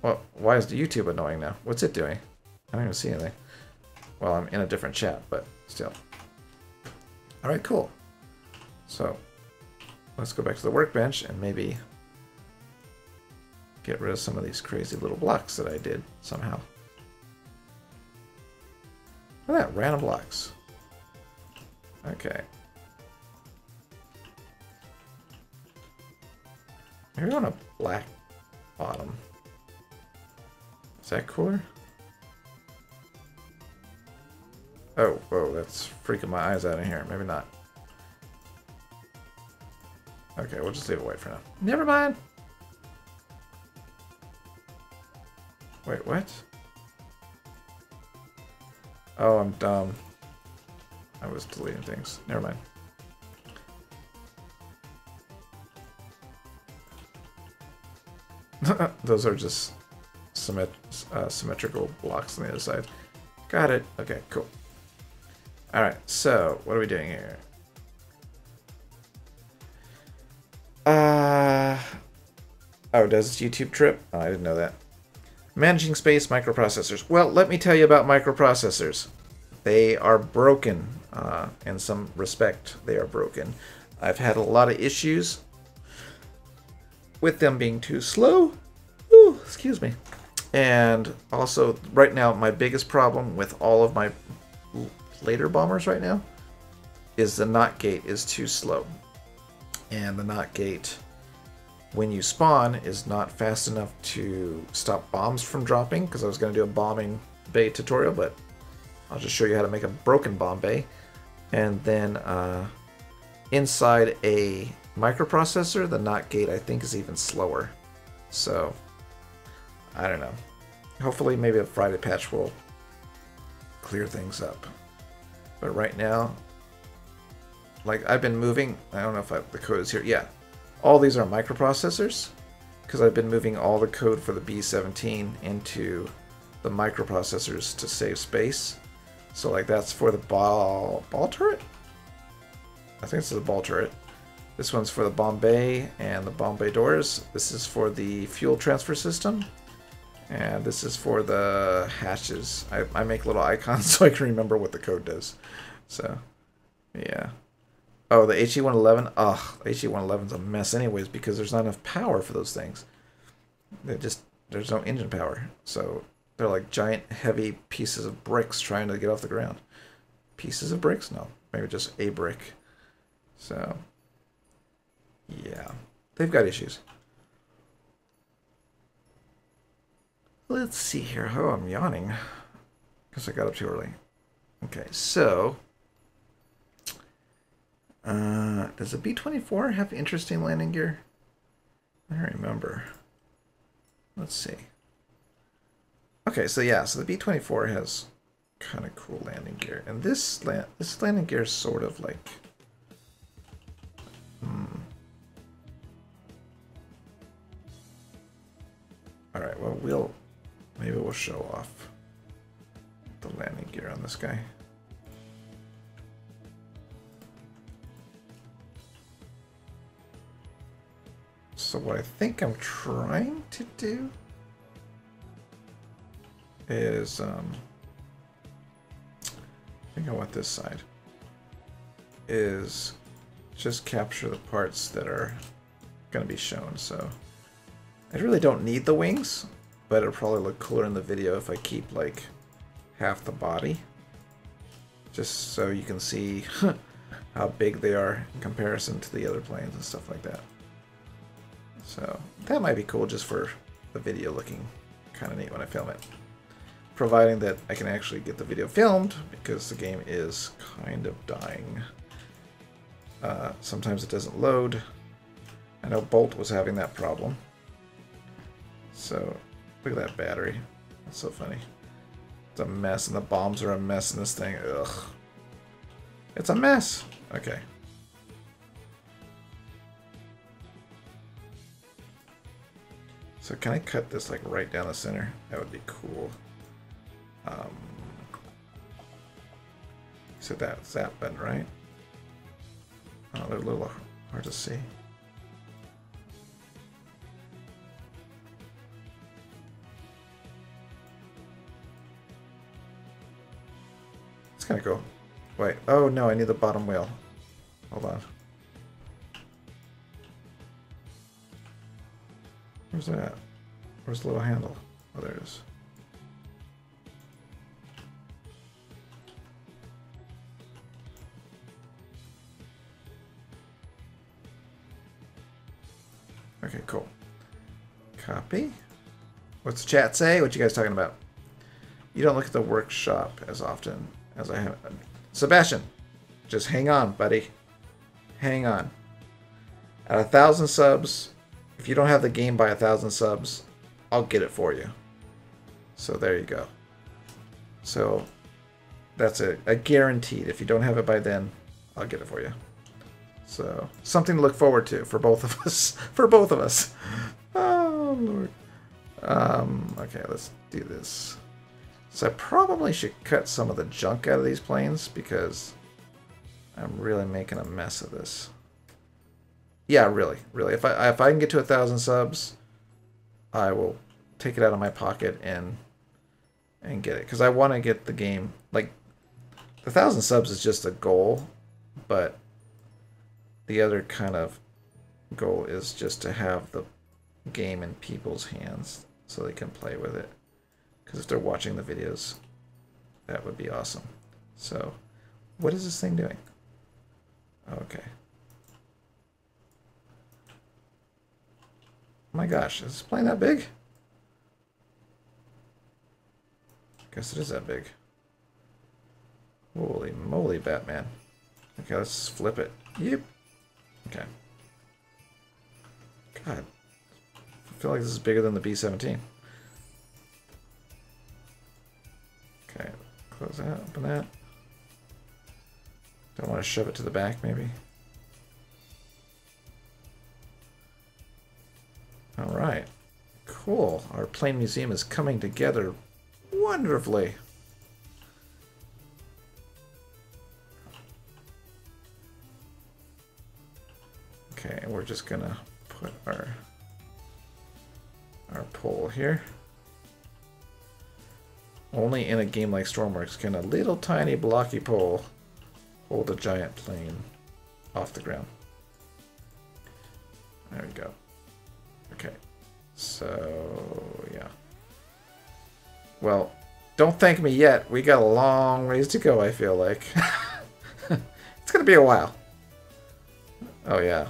Well, why is the YouTube annoying now? What's it doing? I don't even see anything. Well, I'm in a different chat, but still. Alright, cool. So, let's go back to the workbench and maybe get rid of some of these crazy little blocks that I did somehow. Look at that, random blocks. Okay. Maybe on a black bottom. Is that cooler? Oh, whoa, that's freaking my eyes out in here. Maybe not. Okay, we'll just leave it white for now. Never mind! Wait, what? Oh, I'm dumb. I was deleting things. Never mind. Those are just symmetrical blocks on the other side. Got it. Okay, cool. Alright, so what are we doing here? Oh, does this YouTube trip? Oh, I didn't know that. Managing space, microprocessors. Well, let me tell you about microprocessors. They are broken. In some respect, they are broken. I've had a lot of issues with them being too slow. Ooh, excuse me. And also, right now, my biggest problem with all of my later bombers right now is the NOT gate is too slow. And the NOT gate, when you spawn, is not fast enough to stop bombs from dropping, because I was going to do a bombing bay tutorial, but I'll just show you how to make a broken bomb bay. And then inside a microprocessor, the NOT gate I think is even slower. So, I don't know. Hopefully maybe a Friday patch will clear things up. But right now, like I've been moving, I don't know if the code is here. Yeah, all these are microprocessors because I've been moving all the code for the B-17 into the microprocessors to save space. So like that's for the ball turret? I think it's the ball turret. This one's for the bomb bay and the bomb bay doors. This is for the fuel transfer system. And this is for the hatches. I make little icons so I can remember what the code does. So, yeah. Oh, the HE-111. Ugh, the HE-111's a mess anyways because there's not enough power for those things. There's no engine power. So, they're like giant, heavy pieces of bricks trying to get off the ground. Pieces of bricks? No, maybe just a brick. So, yeah. They've got issues. Let's see here. Oh, I'm yawning. Guess I got up too early. Okay, so... does the B-24 have interesting landing gear? I don't remember. Let's see. Okay, so yeah, so the B-24 has kind of cool landing gear. And this landing gear is sort of like... Alright, well, maybe we'll show off the landing gear on this guy. So what I think I'm trying to do is, I think I want this side, is just capture the parts that are going to be shown. So I really don't need the wings, but it'll probably look cooler in the video if I keep like half the body, just so you can see how big they are in comparison to the other planes and stuff like that. So that might be cool just for the video looking kind of neat when I film it. Providing that I can actually get the video filmed, because the game is kind of dying. Sometimes it doesn't load. I know Bolt was having that problem. So, look at that battery. That's so funny. It's a mess, and the bombs are a mess in this thing. Ugh. It's a mess. Okay. So can I cut this like right down the center? That would be cool. So that's that button, right? Oh, they're a little hard to see. It's gonna go. Wait. Oh no, I need the bottom wheel. Hold on. Where's that? Where's the little handle? Oh, there it is. Okay, cool. Copy. What's the chat say? What you guys talking about? You don't look at the workshop as often as I have. Sebastian, just hang on, buddy. Hang on. At 1,000 subs, if you don't have the game by 1,000 subs, I'll get it for you. So there you go. So that's a guaranteed. If you don't have it by then, I'll get it for you. So something to look forward to for both of us. For both of us. Oh Lord. Okay, let's do this. So I probably should cut some of the junk out of these planes because I'm really making a mess of this. Yeah, really. If I can get to 1,000 subs, I will take it out of my pocket and get it, because I want to get the game. Like, 1,000 subs is just a goal, but the other kind of goal is just to have the game in people's hands so they can play with it. Because if they're watching the videos, that would be awesome. So, what is this thing doing? Okay. Oh my gosh, is this plane that big? Guess it is that big. Holy moly, Batman. Okay, let's flip it. Yep. Okay. God. I feel like this is bigger than the B-17. Okay, close that, open that. Don't want to shove it to the back, maybe. Alright. Cool. Our plane museum is coming together wonderfully. Okay, we're just gonna put our pole here. Only in a game like Stormworks can a little tiny blocky pole hold a giant plane off the ground. There we go. Okay, so yeah. Well, don't thank me yet. We got a long ways to go, I feel like. It's gonna be a while. Oh yeah.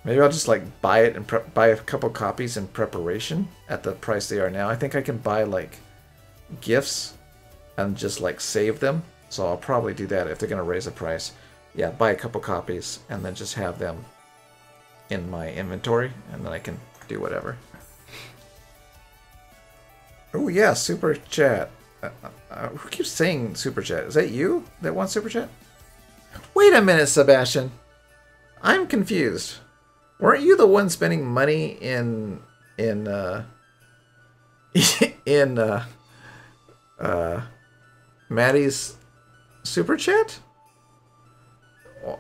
Maybe I'll just like buy it and buy a couple copies in preparation at the price they are now. I think I can buy like gifts and just like save them. So I'll probably do that if they're gonna raise the price. Yeah, buy a couple copies and then just have them in my inventory, and then I can do whatever. Oh yeah, super chat. Who keeps saying super chat? Is that you that wants super chat? Wait a minute, Sebastian. I'm confused. Weren't you the one spending money in Maddie's super chat?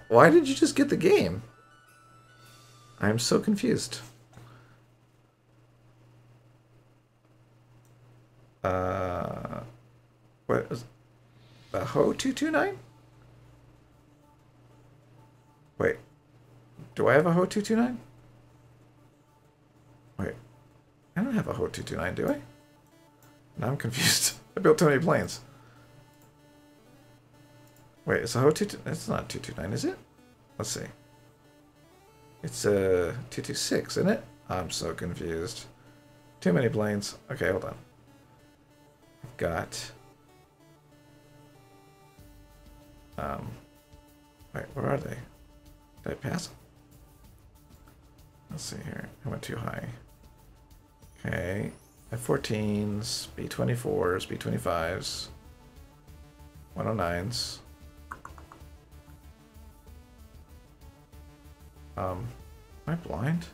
Why did you just get the game? I'm so confused. What is the Ho 229? Wait, do I have a Ho 229? Wait, I don't have a Ho 229, do I? Now I'm confused. I built too many planes. Wait, it's a Ho 229. It's not 229, is it? Let's see. It's a 226, isn't it? I'm so confused. Too many planes. Okay, hold on. I've got... wait, where are they? Did I pass them? Let's see here. I went too high. Okay. F-14s, B-24s, B-25s, 109s. Am I blind?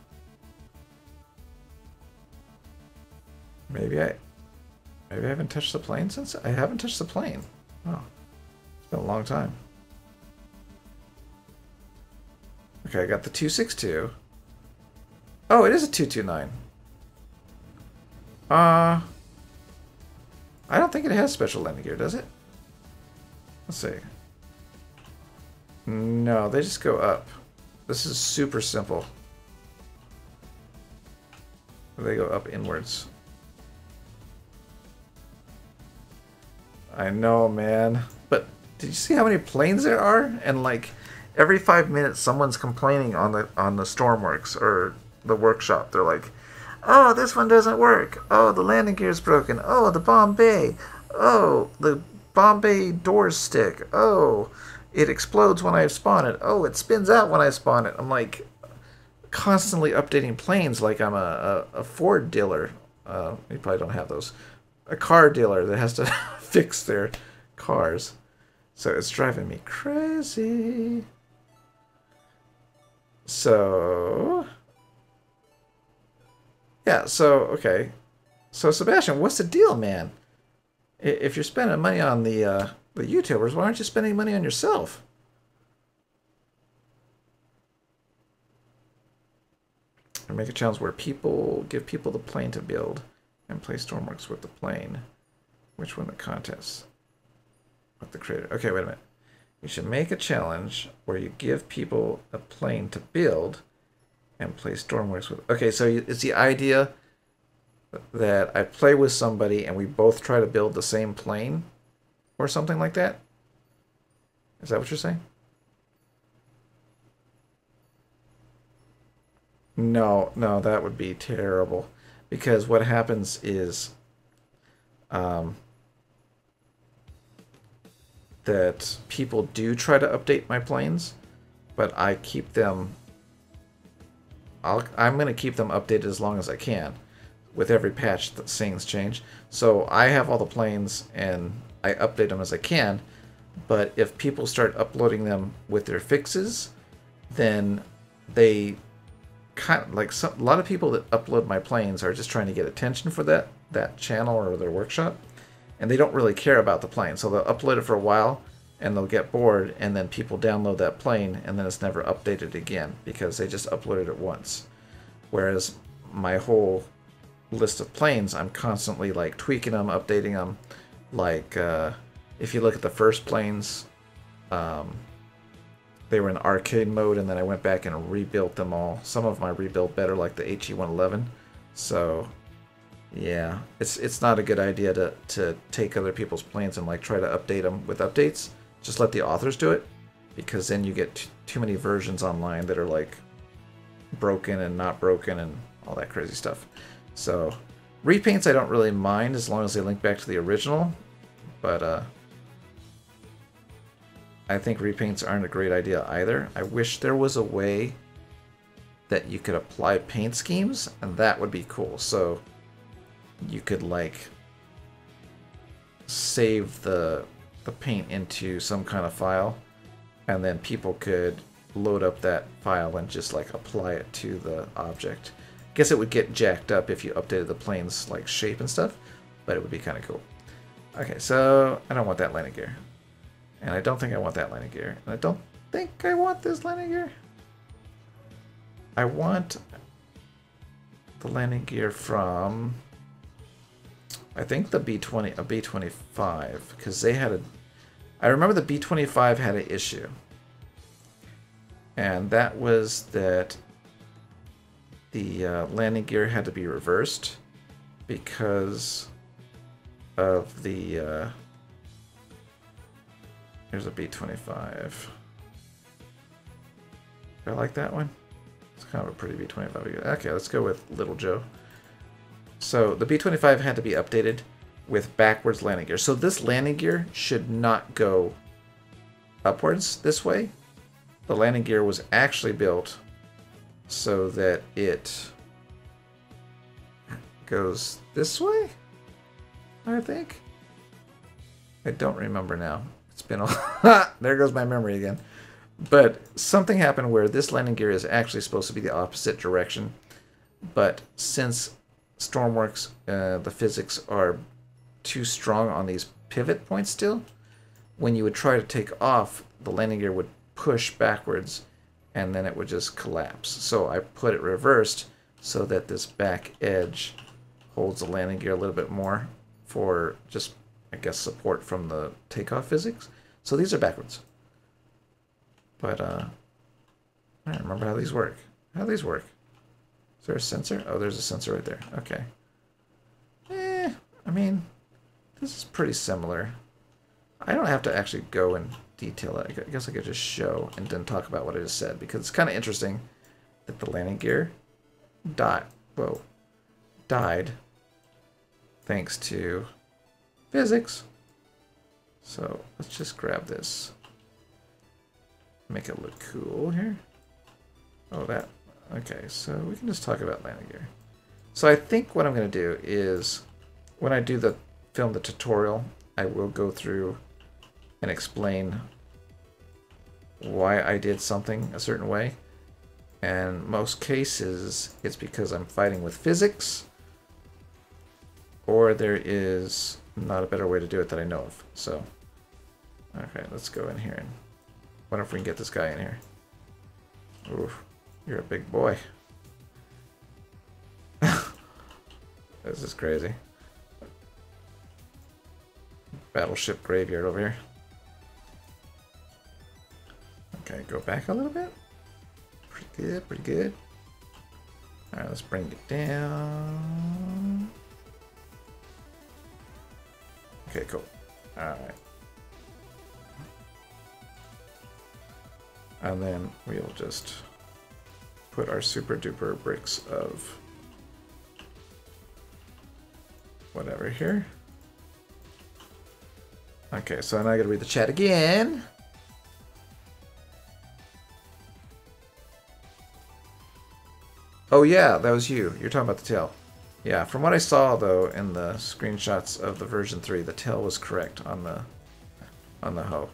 Maybe I haven't touched the plane since... I haven't touched the plane. Oh, it's been a long time. Okay, I got the 262. Oh, it is a 229. I don't think it has special landing gear, does it? Let's see. No, they just go up. This is super simple. They go up inwards. I know, man. But did you see how many planes there are? And like every 5 minutes someone's complaining on the Stormworks or the workshop. They're like, oh, this one doesn't work. Oh, the landing gear's broken. Oh, the bomb bay. Oh, the bomb bay doors stick. Oh, it explodes when I spawn it. Oh, it spins out when I spawn it. I'm like constantly updating planes like I'm a Ford dealer. You probably don't have those. A car dealer that has to fix their cars. So it's driving me crazy. So... yeah, so, okay. So, Sebastian, what's the deal, man? If you're spending money on the YouTubers, why aren't you spending money on yourself? Or make a challenge where people give people the plane to build and play Stormworks with the plane. Which win the contest? With the creator. Okay, wait a minute. You should make a challenge where you give people a plane to build and play Stormworks with... okay, so it's the idea that I play with somebody and we both try to build the same plane or something like that? Is that what you're saying? No, no, that would be terrible. Because what happens is that people do try to update my planes, but I keep them... I'm going to keep them updated as long as I can. With every patch, that things change. So I have all the planes and I update them as I can. But if people start uploading them with their fixes, then they kind of like a lot of people that upload my planes are just trying to get attention for that channel or their workshop, and they don't really care about the plane. So they'll upload it for a while and they'll get bored, and then people download that plane and then it's never updated again because they just uploaded it once. Whereas my whole list of planes, I'm constantly like tweaking them, updating them. Like if you look at the first planes, they were in arcade mode, and then I went back and rebuilt them all. Some of them I rebuilt better, like the HE-111. So yeah, it's not a good idea to take other people's planes and like try to update them with updates. Just let the authors do it, because then you get too many versions online that are like broken and not broken and all that crazy stuff. So repaints I don't really mind as long as they link back to the original, but I think repaints aren't a great idea either. I wish there was a way that you could apply paint schemes, and that would be cool. So you could like save the paint into some kind of file, and then people could load up that file and just like apply it to the object. I guess it would get jacked up if you updated the plane's like shape and stuff, but it would be kind of cool. Okay, so I don't want that landing gear. And I don't think I want that landing gear. And I don't think I want this landing gear. I want the landing gear from, I think the B-20, a B-25, because they had a, I remember the B-25 had an issue. And that was that the landing gear had to be reversed because of the, here's a B-25. I like that one. It's kind of a pretty B-25. Okay, let's go with Little Joe. So the B-25 had to be updated with backwards landing gear. So this landing gear should not go upwards this way. The landing gear was actually built so that it goes this way, I think. I don't remember now. It's been a there goes my memory again. But something happened where this landing gear is actually supposed to be the opposite direction. But since Stormworks, the physics are too strong on these pivot points still, when you would try to take off, the landing gear would push backwards and then it would just collapse. So I put it reversed so that this back edge holds the landing gear a little bit more for just, I guess, support from the takeoff physics. So these are backwards. But I don't remember how these work. How do these work? Is there a sensor? Oh, there's a sensor right there. Okay. I mean, this is pretty similar. I don't have to actually go and detail it. I guess I could just show and then talk about what I just said, because it's kind of interesting that the landing gear died thanks to physics. So let's just grab this. Make it look cool here. Oh, that. Okay, so we can just talk about landing gear. So I think what I'm going to do is, when I do the film the tutorial, I will go through and explain why I did something a certain way. And most cases, it's because I'm fighting with physics, or there is not a better way to do it that I know of. So, okay, let's go in here and wonder if we can get this guy in here. Oof, you're a big boy. This is crazy. Battleship graveyard over here. Okay, go back a little bit. Pretty good, pretty good. Alright, let's bring it down. Okay, cool. Alright. And then we'll just put our super duper bricks of whatever here. Okay, so now I gotta read the chat again. Oh yeah, that was you. You're talking about the tail. Yeah, from what I saw though in the screenshots of the version 3, the tail was correct on the hoe.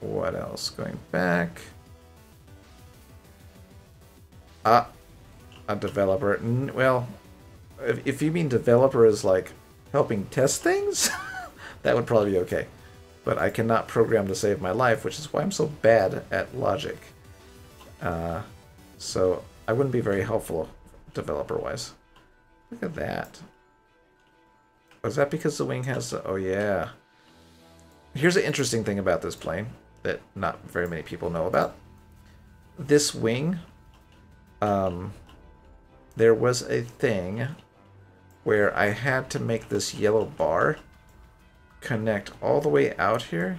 What else? Going back. A developer. Well, if you mean developer is like helping test things, that would probably be okay. But I cannot program to save my life, which is why I'm so bad at logic. So I wouldn't be very helpful developer-wise. Look at that. Was that because the wing has the... Oh, yeah. Here's an interesting thing about this plane that not very many people know about. This wing, there was a thing where I had to make this yellow bar connect all the way out here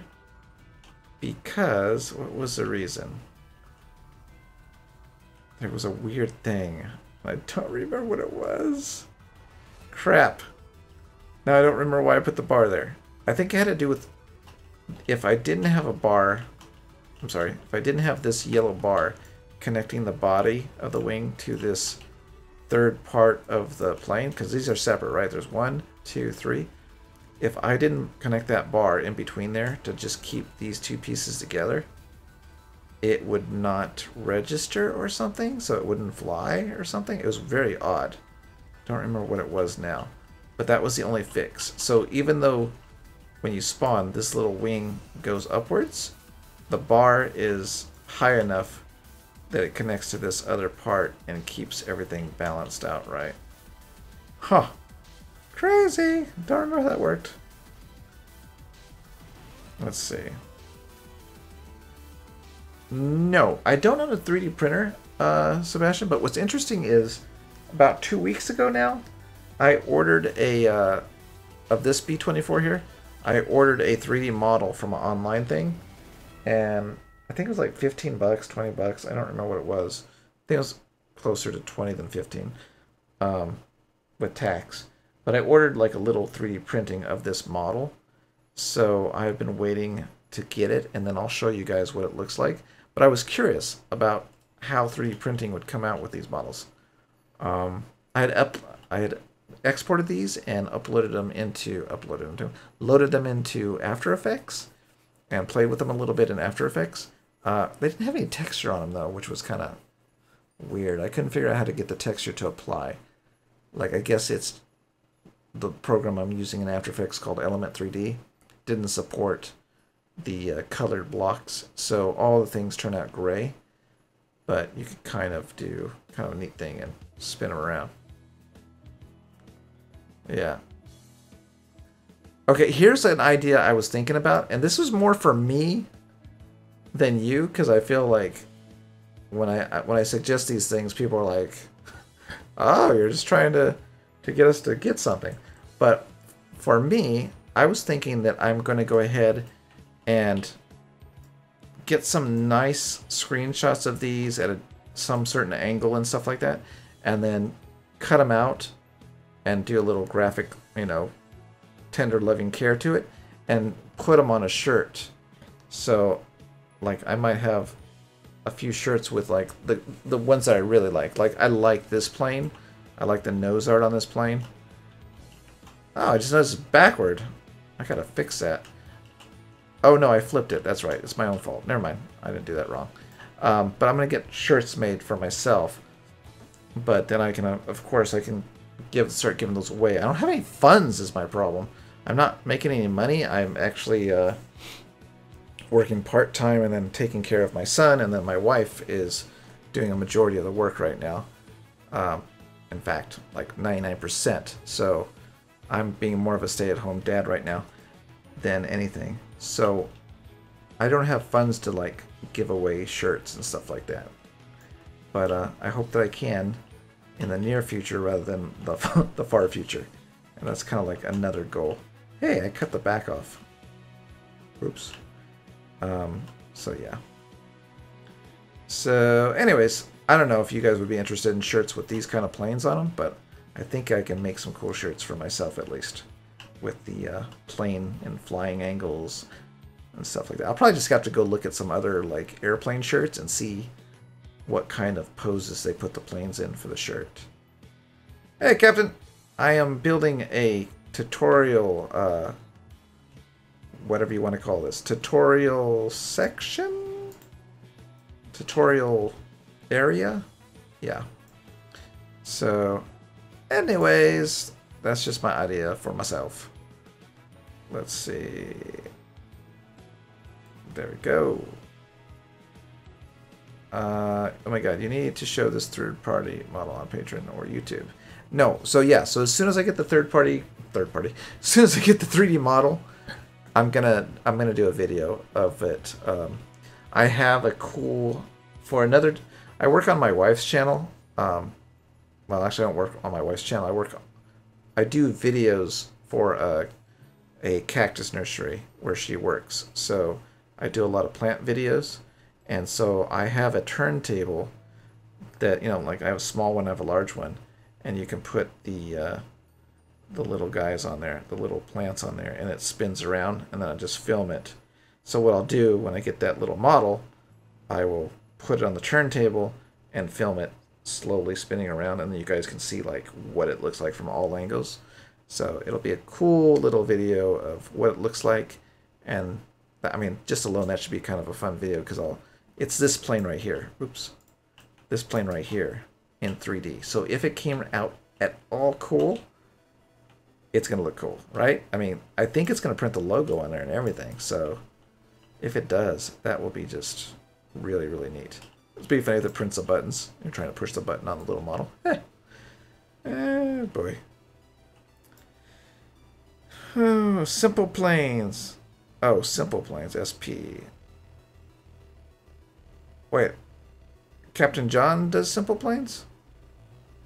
because... What was the reason? There was a weird thing. I don't remember what it was. Crap. Now I don't remember why I put the bar there. I think it had to do with if I didn't have a bar... I'm sorry. If I didn't have this yellow bar connecting the body of the wing to this third part of the plane, because these are separate, right? There's 1, 2, 3. If I didn't connect that bar in between there to just keep these two pieces together, it would not register or something, so it wouldn't fly or something. It was very odd. Don't remember what it was now. But that was the only fix. So even though when you spawn, this little wing goes upwards, the bar is high enough that it connects to this other part and keeps everything balanced out right. Huh. Crazy. Don't remember how that worked. Let's see. No, I don't own a 3D printer, Sebastian, but what's interesting is about 2 weeks ago now, I ordered a, of this B-24 here, I ordered a 3D model from an online thing, and I think it was like 15 bucks, 20 bucks, I don't remember what it was. I think it was closer to 20 than 15, with tax. But I ordered like a little 3D printing of this model, so I've been waiting to get it, and then I'll show you guys what it looks like. But I was curious about how 3D printing would come out with these models. I I had exported these and loaded them into After Effects and played with them a little bit in After Effects. They didn't have any texture on them though, which was kind of weird. I couldn't figure out how to get the texture to apply. Like, I guess it's the program I'm using in After Effects called Element 3D didn't support the colored blocks, so all the things turn out gray. But you can kind of do kind of a neat thing and spin them around. Yeah. Okay, here's an idea I was thinking about, and this was more for me than you, because I feel like when I suggest these things, people are like, "Oh, you're just trying to get us to get something." But for me, I was thinking that I'm going to go ahead and get some nice screenshots of these at some certain angle and stuff like that, and then cut them out and do a little graphic, you know, tender loving care to it, and put them on a shirt. So, like, I might have a few shirts with like the ones that I really like. Like, I like this plane. I like the nose art on this plane. Oh, I just noticed it's backward. I gotta fix that. Oh no, I flipped it. That's right. It's my own fault. Never mind. I didn't do that wrong. But I'm gonna get shirts made for myself. But then I can, of course, I can start giving those away. I don't have any funds is my problem. I'm not making any money. I'm actually working part-time and then taking care of my son, and then my wife is doing a majority of the work right now. In fact, like 99%. So I'm being more of a stay-at-home dad right now than anything. So I don't have funds to like give away shirts and stuff like that. But I hope that I can in the near future rather than the far future. And that's kind of like another goal. Hey, I cut the back off. Oops. So yeah. So anyways, I don't know if you guys would be interested in shirts with these kind of planes on them, but I think I can make some cool shirts for myself at least, with the plane and flying angles and stuff like that. I'll probably just have to go look at some other like airplane shirts and see what kind of poses they put the planes in for the shirt. Hey, Captain! I am building a tutorial, whatever you want to call this. Tutorial section? Tutorial area? Yeah. So, anyways, that's just my idea for myself. Let's see. There we go. Oh my god, you need to show this third-party model on Patreon or YouTube. No, so yeah, so as soon as I get the third-party, as soon as I get the 3D model, I'm gonna do a video of it. I have a cool, I work on my wife's channel. Well, actually I don't work on my wife's channel. I do videos for a cactus nursery where she works. So I do a lot of plant videos. And so I have a turntable that, you know, like I have a small one, I have a large one, and you can put the little guys on there, the little plants on there, and it spins around, and then I just film it. So what I'll do when I get that little model, I will put it on the turntable and film it slowly spinning around, and then you guys can see like what it looks like from all angles. So it'll be a cool little video of what it looks like, and I mean, just alone that should be kind of a fun video because it's this plane right here. Oops. This plane right here in 3D. So if it came out at all cool, it's going to look cool, right? I mean, I think it's going to print the logo on there and everything. So if it does, that will be just really, really neat. It'd be funny if it prints the buttons. You're trying to push the button on the little model. Boy. Oh, Simple Planes. Oh, Simple Planes, SP. Wait, Captain John does Simple Planes?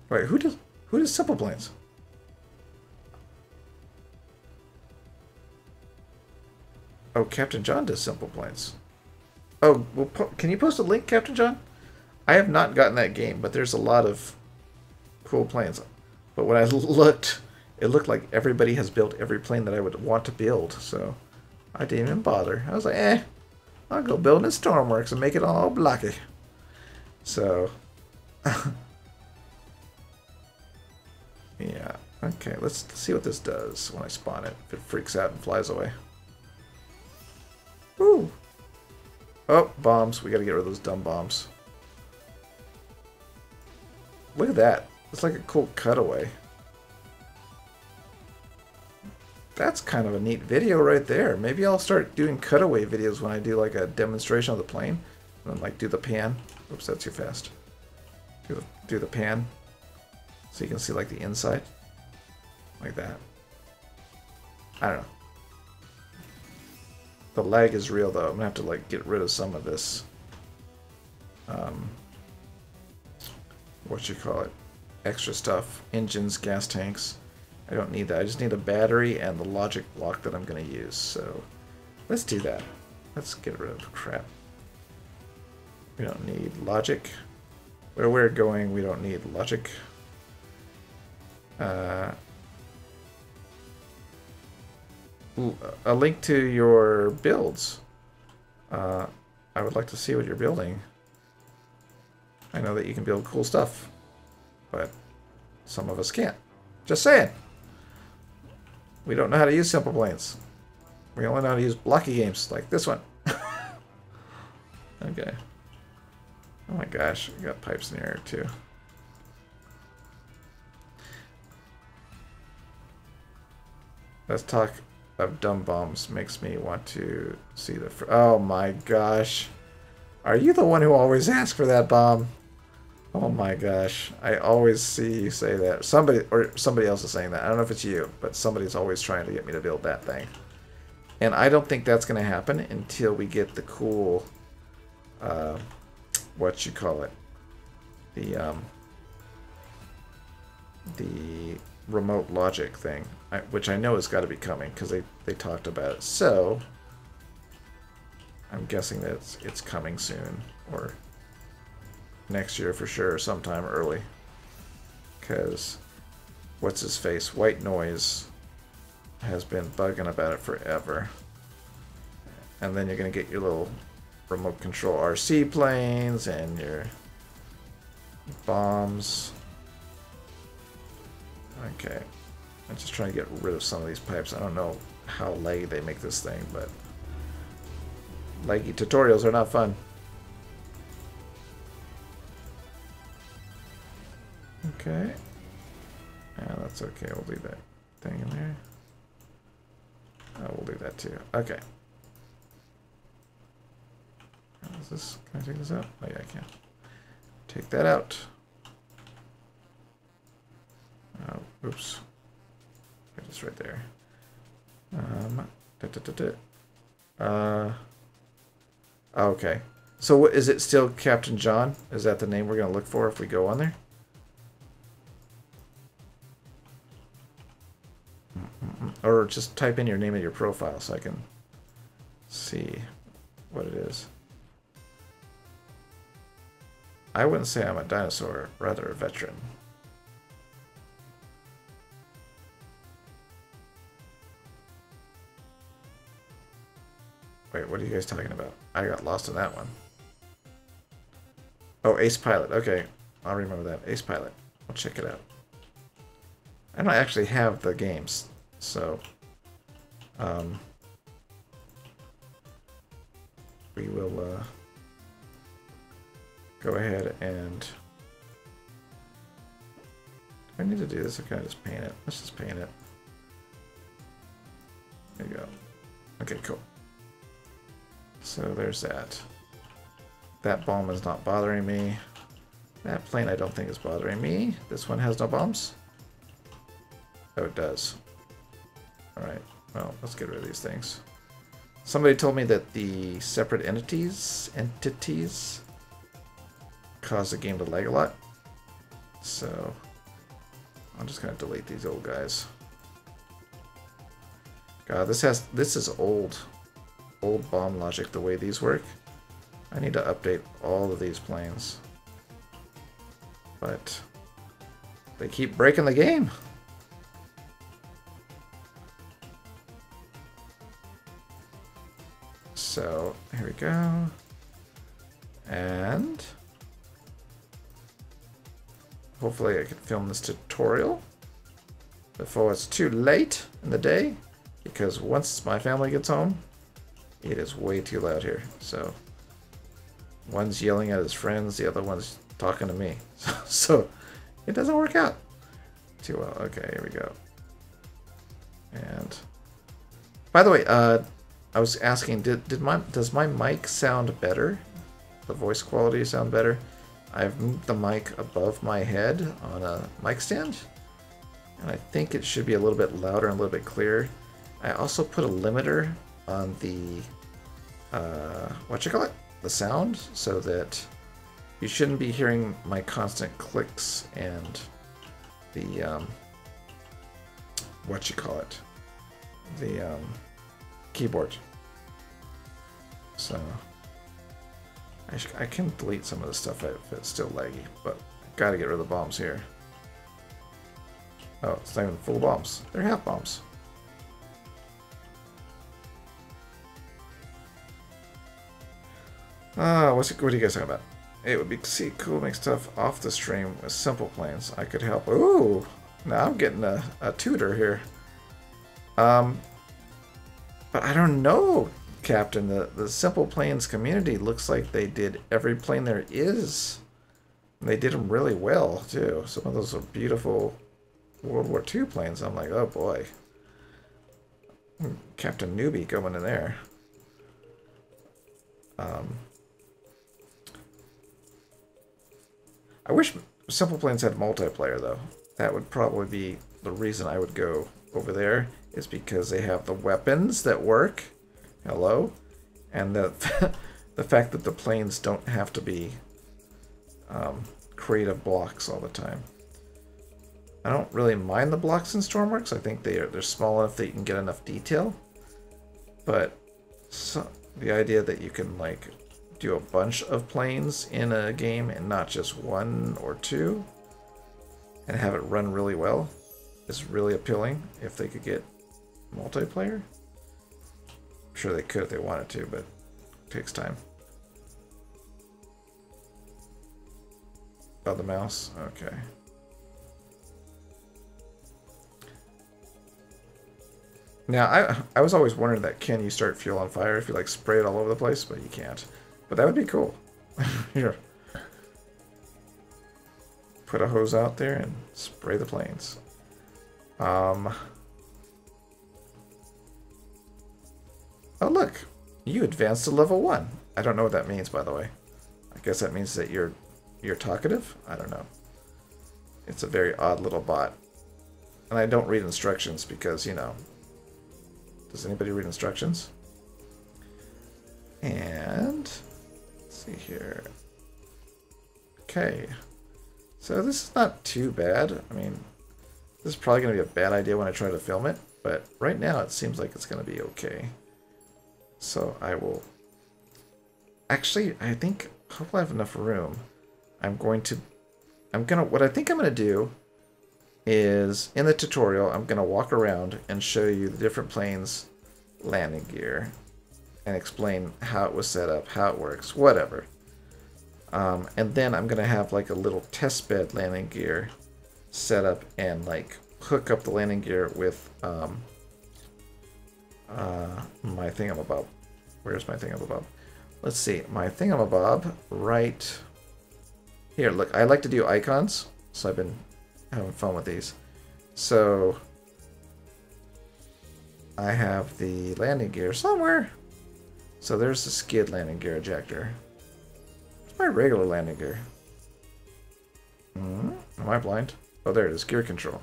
Wait, who does Simple Planes? Oh, Captain John does Simple Planes. Oh, well, can you post a link, Captain John? I have not gotten that game, but there's a lot of cool planes. But when I looked, it looked like everybody has built every plane that I would want to build, so I didn't even bother. I was like, I'll go build in Stormworks and make it all blocky. So, Yeah. Okay, let's see what this does when I spawn it. If it freaks out and flies away. Woo! Oh, bombs. We gotta get rid of those dumb bombs. Look at that. It's like a cool cutaway. That's kind of a neat video right there. Maybe I'll start doing cutaway videos when I do like a demonstration of the plane. And then like do the pan. Oops, that's too fast. Do the pan. So you can see like the inside. Like that. I don't know. The lag is real though. I'm gonna have to like get rid of some of this. What you call it? Extra stuff. Engines, gas tanks. I don't need that. I just need a battery and the logic block that I'm gonna use. So let's do that. Let's get rid of crap. We don't need logic. Where we're going, we don't need logic. A link to your builds. I would like to see what you're building. I know that you can build cool stuff, but some of us can't. Just saying. We don't know how to use simple planes. We only know how to use blocky games like this one. Okay. Oh my gosh, we got pipes in the air too. Let's talk of dumb bombs. Makes me want to see the... Oh my gosh. Are you the one who always asks for that bomb? Oh my gosh. I always see you say that. Somebody else is saying that. I don't know if it's you, but somebody's always trying to get me to build that thing. And I don't think that's going to happen until we get the cool... what you call it? The remote logic thing, which I know has got to be coming because they talked about it. So I'm guessing that it's coming soon or next year for sure, sometime early. Because what's his face? White Noise has been bugging about it forever. And then you're gonna get your little remote control RC planes and your bombs. Okay, I'm just trying to get rid of some of these pipes. I don't know how laggy they make this thing, but laggy tutorials are not fun. Okay, yeah, that's okay. We'll leave that thing in there. We'll leave that too. Okay. Is this? Can I take this out? Oh yeah, I can. Take that out. Oh, oops. Just right there. Okay. So what, is it still Captain John? Is that the name we're gonna look for if we go on there? Or just type in your name of your profile so I can see what it is. I wouldn't say I'm a dinosaur, rather a veteran. Wait, what are you guys talking about? I got lost in that one. Oh, Ace Pilot. Okay, I'll remember that. Ace Pilot. I'll check it out. I don't actually have the games, so we will go ahead and... Do I need to do this or can I just paint it? Let's just paint it. There you go. Okay, cool. So there's that. That bomb is not bothering me. That plane I don't think is bothering me. This one has no bombs? Oh, it does. Alright, well, let's get rid of these things. Somebody told me that the separate entities cause the game to lag a lot. So I'm just gonna delete these old guys. God, this is old bomb logic the way these work. I need to update all of these planes. But they keep breaking the game. So here we go. And hopefully I can film this tutorial. before it's too late in the day, because once my family gets home, it is way too loud here. So one's yelling at his friends, the other one's talking to me. So it doesn't work out too well. Okay, here we go. And by the way, I was asking, does my mic sound better? The voice quality sound better? I've moved the mic above my head on a mic stand, and I think it should be a little bit louder and a little bit clearer. I also put a limiter on the the sound, so that you shouldn't be hearing my constant clicks and the the keyboard. So I can delete some of the stuff if it's still laggy, but I've got to get rid of the bombs here. Oh, it's not even full bombs. They're half bombs. What are you guys talking about? It would be cool to make stuff off the stream with simple planes. I could help. Ooh, now I'm getting a tutor here. But I don't know, Captain. The simple planes community looks like they did every plane there is. And they did them really well too. Some of those are beautiful World War II planes. I'm like, oh boy, Captain Newbie going in there. I wish simple planes had multiplayer though. That would probably be the reason I would go over there, is because they have the weapons that work. Hello, and the fact that the planes don't have to be creative blocks all the time. I don't really mind the blocks in Stormworks. I think they're small enough that you can get enough detail. But the idea that you can like do a bunch of planes in a game and not just one or two, and have it run really well, is really appealing. If they could get multiplayer, I'm sure they could if they wanted to, but it takes time. Oh, the mouse? Okay. Now, I was always wondering that, can you start fuel on fire if you like spray it all over the place? But you can't. But that would be cool. Here. Put a hose out there and spray the planes. Oh, look. You advanced to level 1. I don't know what that means, by the way. I guess that means that you're talkative? I don't know. It's a very odd little bot. And I don't read instructions because, you know... Does anybody read instructions? And... let's see here. Okay. So this is not too bad. I mean, this is probably going to be a bad idea when I try to film it. But right now it seems like it's going to be okay. So I will... Actually, I think... hopefully I have enough room. What I think I'm going to do is, in the tutorial, I'm going to walk around and show you the different planes' landing gear and explain how it was set up, how it works, whatever. And then I'm going to have like a little test bed landing gear set up and like hook up the landing gear with my thingamabob. Where's my thingamabob? Let's see, my thingamabob right here. Look, I like to do icons, so I've been having fun with these. So I have the landing gear somewhere. So there's the skid landing gear ejector. It's my regular landing gear. Am I blind? Oh, there it is, gear control.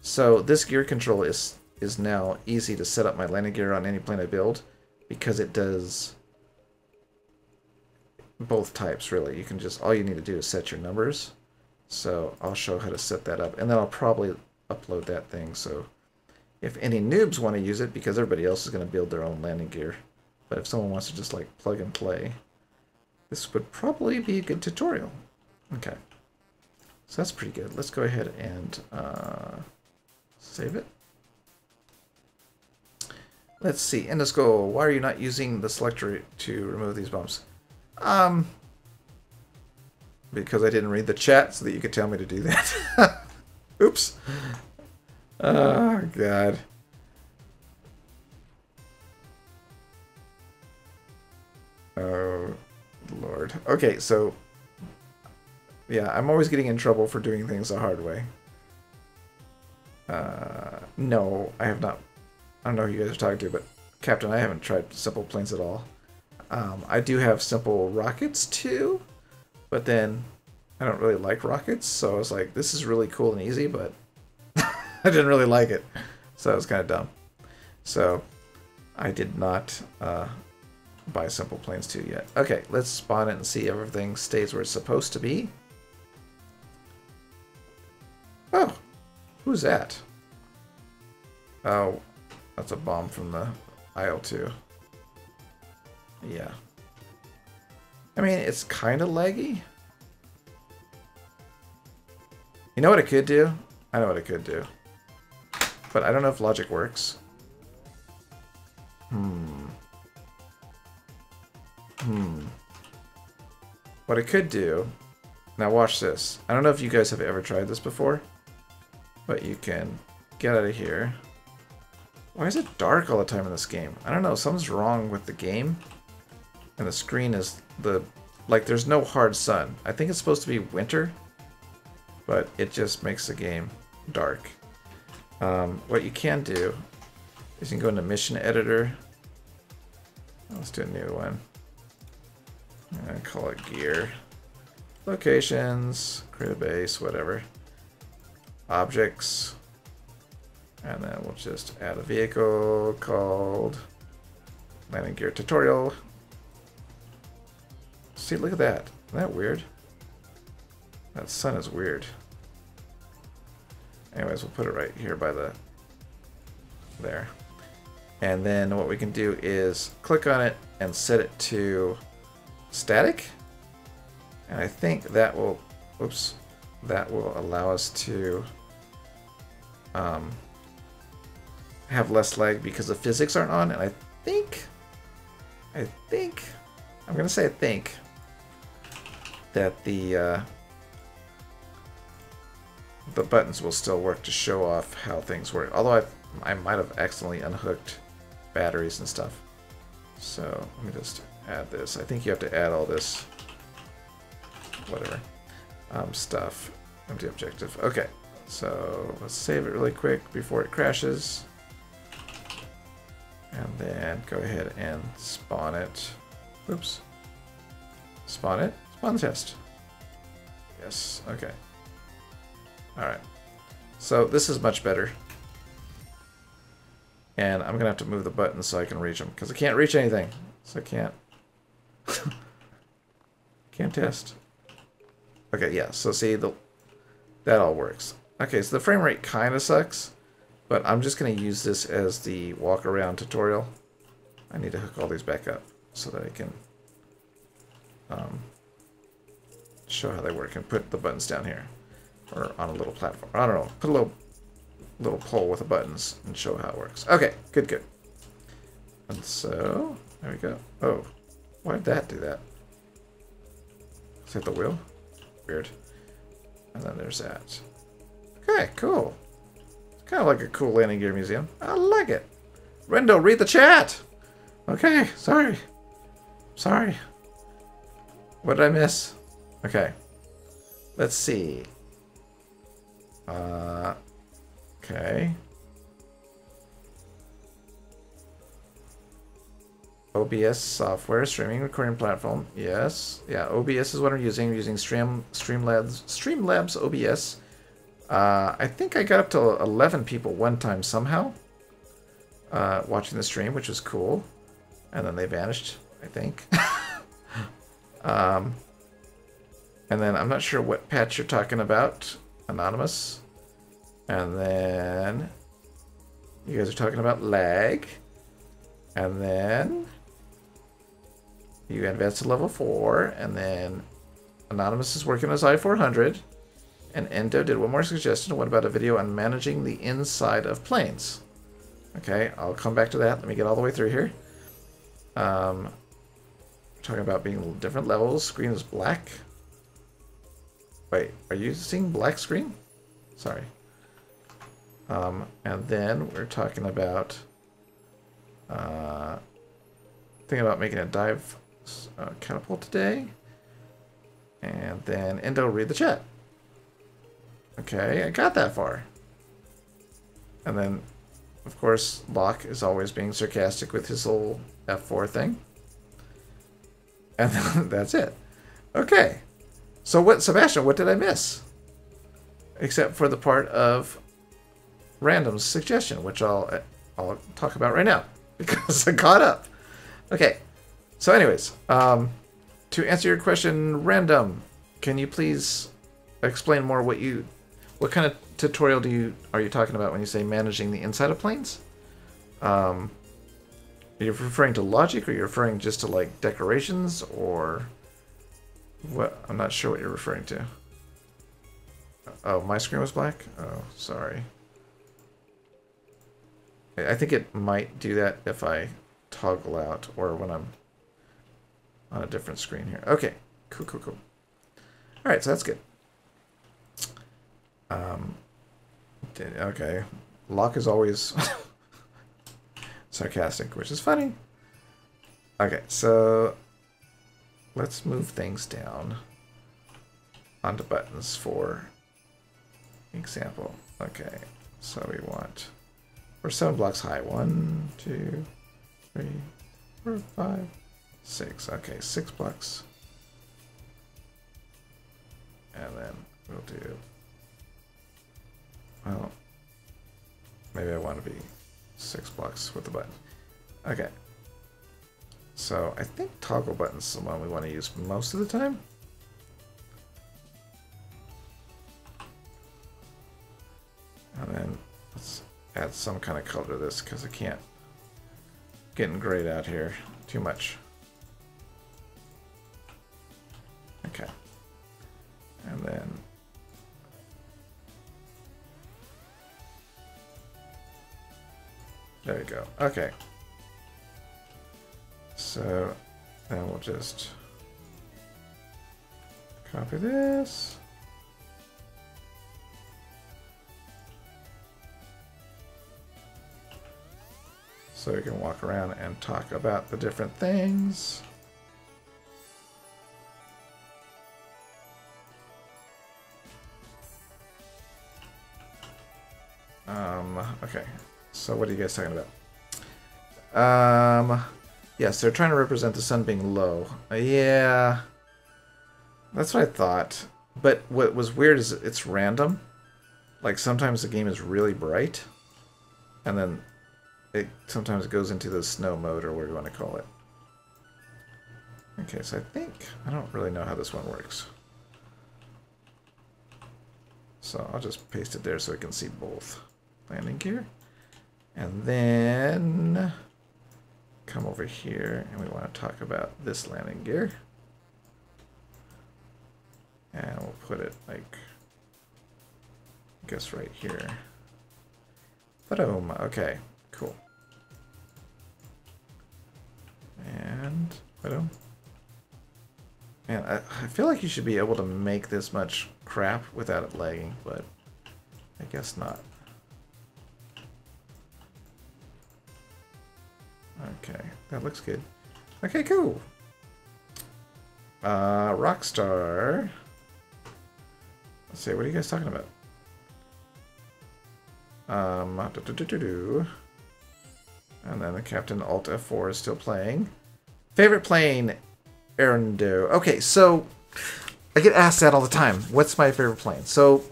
So this gear control is now easy to set up my landing gear on any plane I build, because it does both types, really. You can just, all you need to do is set your numbers. So I'll show how to set that up, and then I'll probably upload that thing. So if any noobs want to use it, because everybody else is going to build their own landing gear, but if someone wants to just like plug and play, this would probably be a good tutorial. Okay, so that's pretty good. Let's go ahead and save it. Let's see, Endo, why are you not using the selector to remove these bombs? Because I didn't read the chat so that you could tell me to do that. Oops. Oh, God. Oh, Lord. Okay, so... yeah, I'm always getting in trouble for doing things the hard way. No, I have not. I don't know who you guys are talking to, but Captain, I haven't tried simple planes at all. I do have simple rockets too, but then I don't really like rockets, so I was like, this is really cool and easy, but I didn't really like it, so it was kind of dumb. So I did not buy simple planes 2 yet. Okay, let's spawn it and see everything stays where it's supposed to be. Oh, who's that? Oh, that's a bomb from the IL-2. Yeah. I mean, it's kind of laggy. You know what it could do? I know what it could do. But I don't know if logic works. What it could do... now watch this. I don't know if you guys have ever tried this before. But you can get out of here. Why is it dark all the time in this game? I don't know. Something's wrong with the game. And the screen is the... like, there's no hard sun. I think it's supposed to be winter. But it just makes the game dark. What you can do is you can go into Mission Editor. Let's do a new one. And call it Gear. Locations. Create a base. Whatever. Objects. And then we'll just add a vehicle called Landing Gear Tutorial. See, look at that. Isn't that weird? That sun is weird. Anyways, we'll put it right here by the... there. And then what we can do is click on it and set it to static. And I think that will... oops. That will allow us to... have less lag because the physics aren't on, and I think, I'm gonna say I think, that the buttons will still work to show off how things work. Although I might have accidentally unhooked batteries and stuff. So let me just add this. I think you have to add all this, whatever, stuff. Empty objective. Okay, so let's save it really quick before it crashes. And then go ahead and spawn it. Oops. Spawn it. Spawn the test. Yes. Okay. Alright. So this is much better. And I'm going to have to move the buttons so I can reach them. Because I can't reach anything. So I can't. Can't test. Okay, yeah. So see, that all works. Okay, so the frame rate kind of sucks. But I'm just going to use this as the walk around tutorial. I need to hook all these back up so that I can show how they work and put the buttons down here. Or on a little platform. I don't know. Put a little pole with the buttons and show how it works. Okay, good, good. And so, there we go. Oh, why did that do that? Is that the wheel? Weird. And then there's that. Okay, cool. Kind of like a cool landing gear museum. I like it. Rendo, read the chat. Okay, sorry. Sorry. What did I miss? Okay. Let's see. Okay. OBS software, streaming recording platform. Yes. Yeah, OBS is what I'm using. I'm using Streamlabs OBS. I think I got up to 11 people one time somehow watching the stream, which was cool. And then they vanished, I think. And then I'm not sure what patch you're talking about. Anonymous. And then you guys are talking about lag. And then you advanced to level 4. And then Anonymous is working on his i400. And Endo did one more suggestion. What about a video on managing the inside of planes? Okay, I'll come back to that. Let me get all the way through here. Talking about being different levels. Screen is black. Wait, are you seeing black screen? Sorry. And then we're talking about thinking about making a dive catapult today. And then Endo, read the chat. Okay, I got that far. And then, of course, Locke is always being sarcastic with his little F4 thing. And then that's it. Okay. So what, Sebastian, what did I miss? Except for the part of Random's suggestion, which I'll talk about right now because I caught up. Okay. So anyways, to answer your question, Random, can you please explain more what kind of tutorial are you talking about when you say managing the inside of planes? Are you referring to logic, or you're referring just to like decorations, or what? I'm not sure what you're referring to. Oh, my screen was black? Oh, sorry. I think it might do that if I toggle out or when I'm on a different screen here. Okay, cool. Alright, so that's good. Okay, Locke is always sarcastic, which is funny. Okay, so let's move things down onto buttons for example. Okay, so we're 7 blocks high. 1, 2, 3, 4, 5, 6. Okay, 6 blocks. And then we'll do, well, maybe I want to be 6 blocks with the button. Okay. So I think toggle button's the one we want to use most of the time. And then let's add some kind of color to this because I can't getting grayed out here too much. Okay. And then there you go. Okay. So then we'll just copy this. So we can walk around and talk about the different things. Okay, so what are you guys talking about? Yes, they're trying to represent the sun being low. Yeah, that's what I thought. But what was weird is it's random. Like sometimes the game is really bright, and then sometimes it goes into the snow mode, or whatever you want to call it. Okay, so I don't really know how this one works. So I'll just paste it there so we can see both landing gear. And then come over here, and we want to talk about this landing gear. And we'll put it like, I guess right here. Boom. Okay, cool. And boom. Man, I feel like you should be able to make this much crap without it lagging, but I guess not. Okay, that looks good. Okay, cool. Rockstar. Let's see, what are you guys talking about? And then the Captain Alt F4 is still playing. Favorite plane, Endo. Okay, so I get asked that all the time. What's my favorite plane? So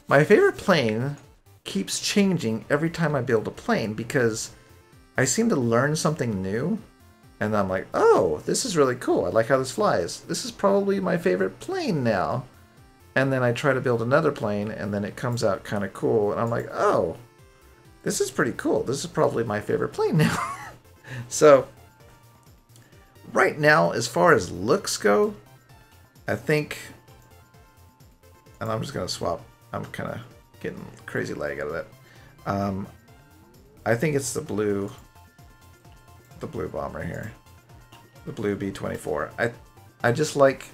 my favorite plane keeps changing every time I build a plane because I seem to learn something new. And I'm like, oh, this is really cool. I like how this flies. This is probably my favorite plane now. And then I try to build another plane, and then it comes out kind of cool. And I'm like, oh, this is pretty cool. This is probably my favorite plane now. So right now, as far as looks go, I think, and I'm just going to swap. I'm kind of getting crazy lag out of that. I think it's the blue bomber here. The blue B-24. I just like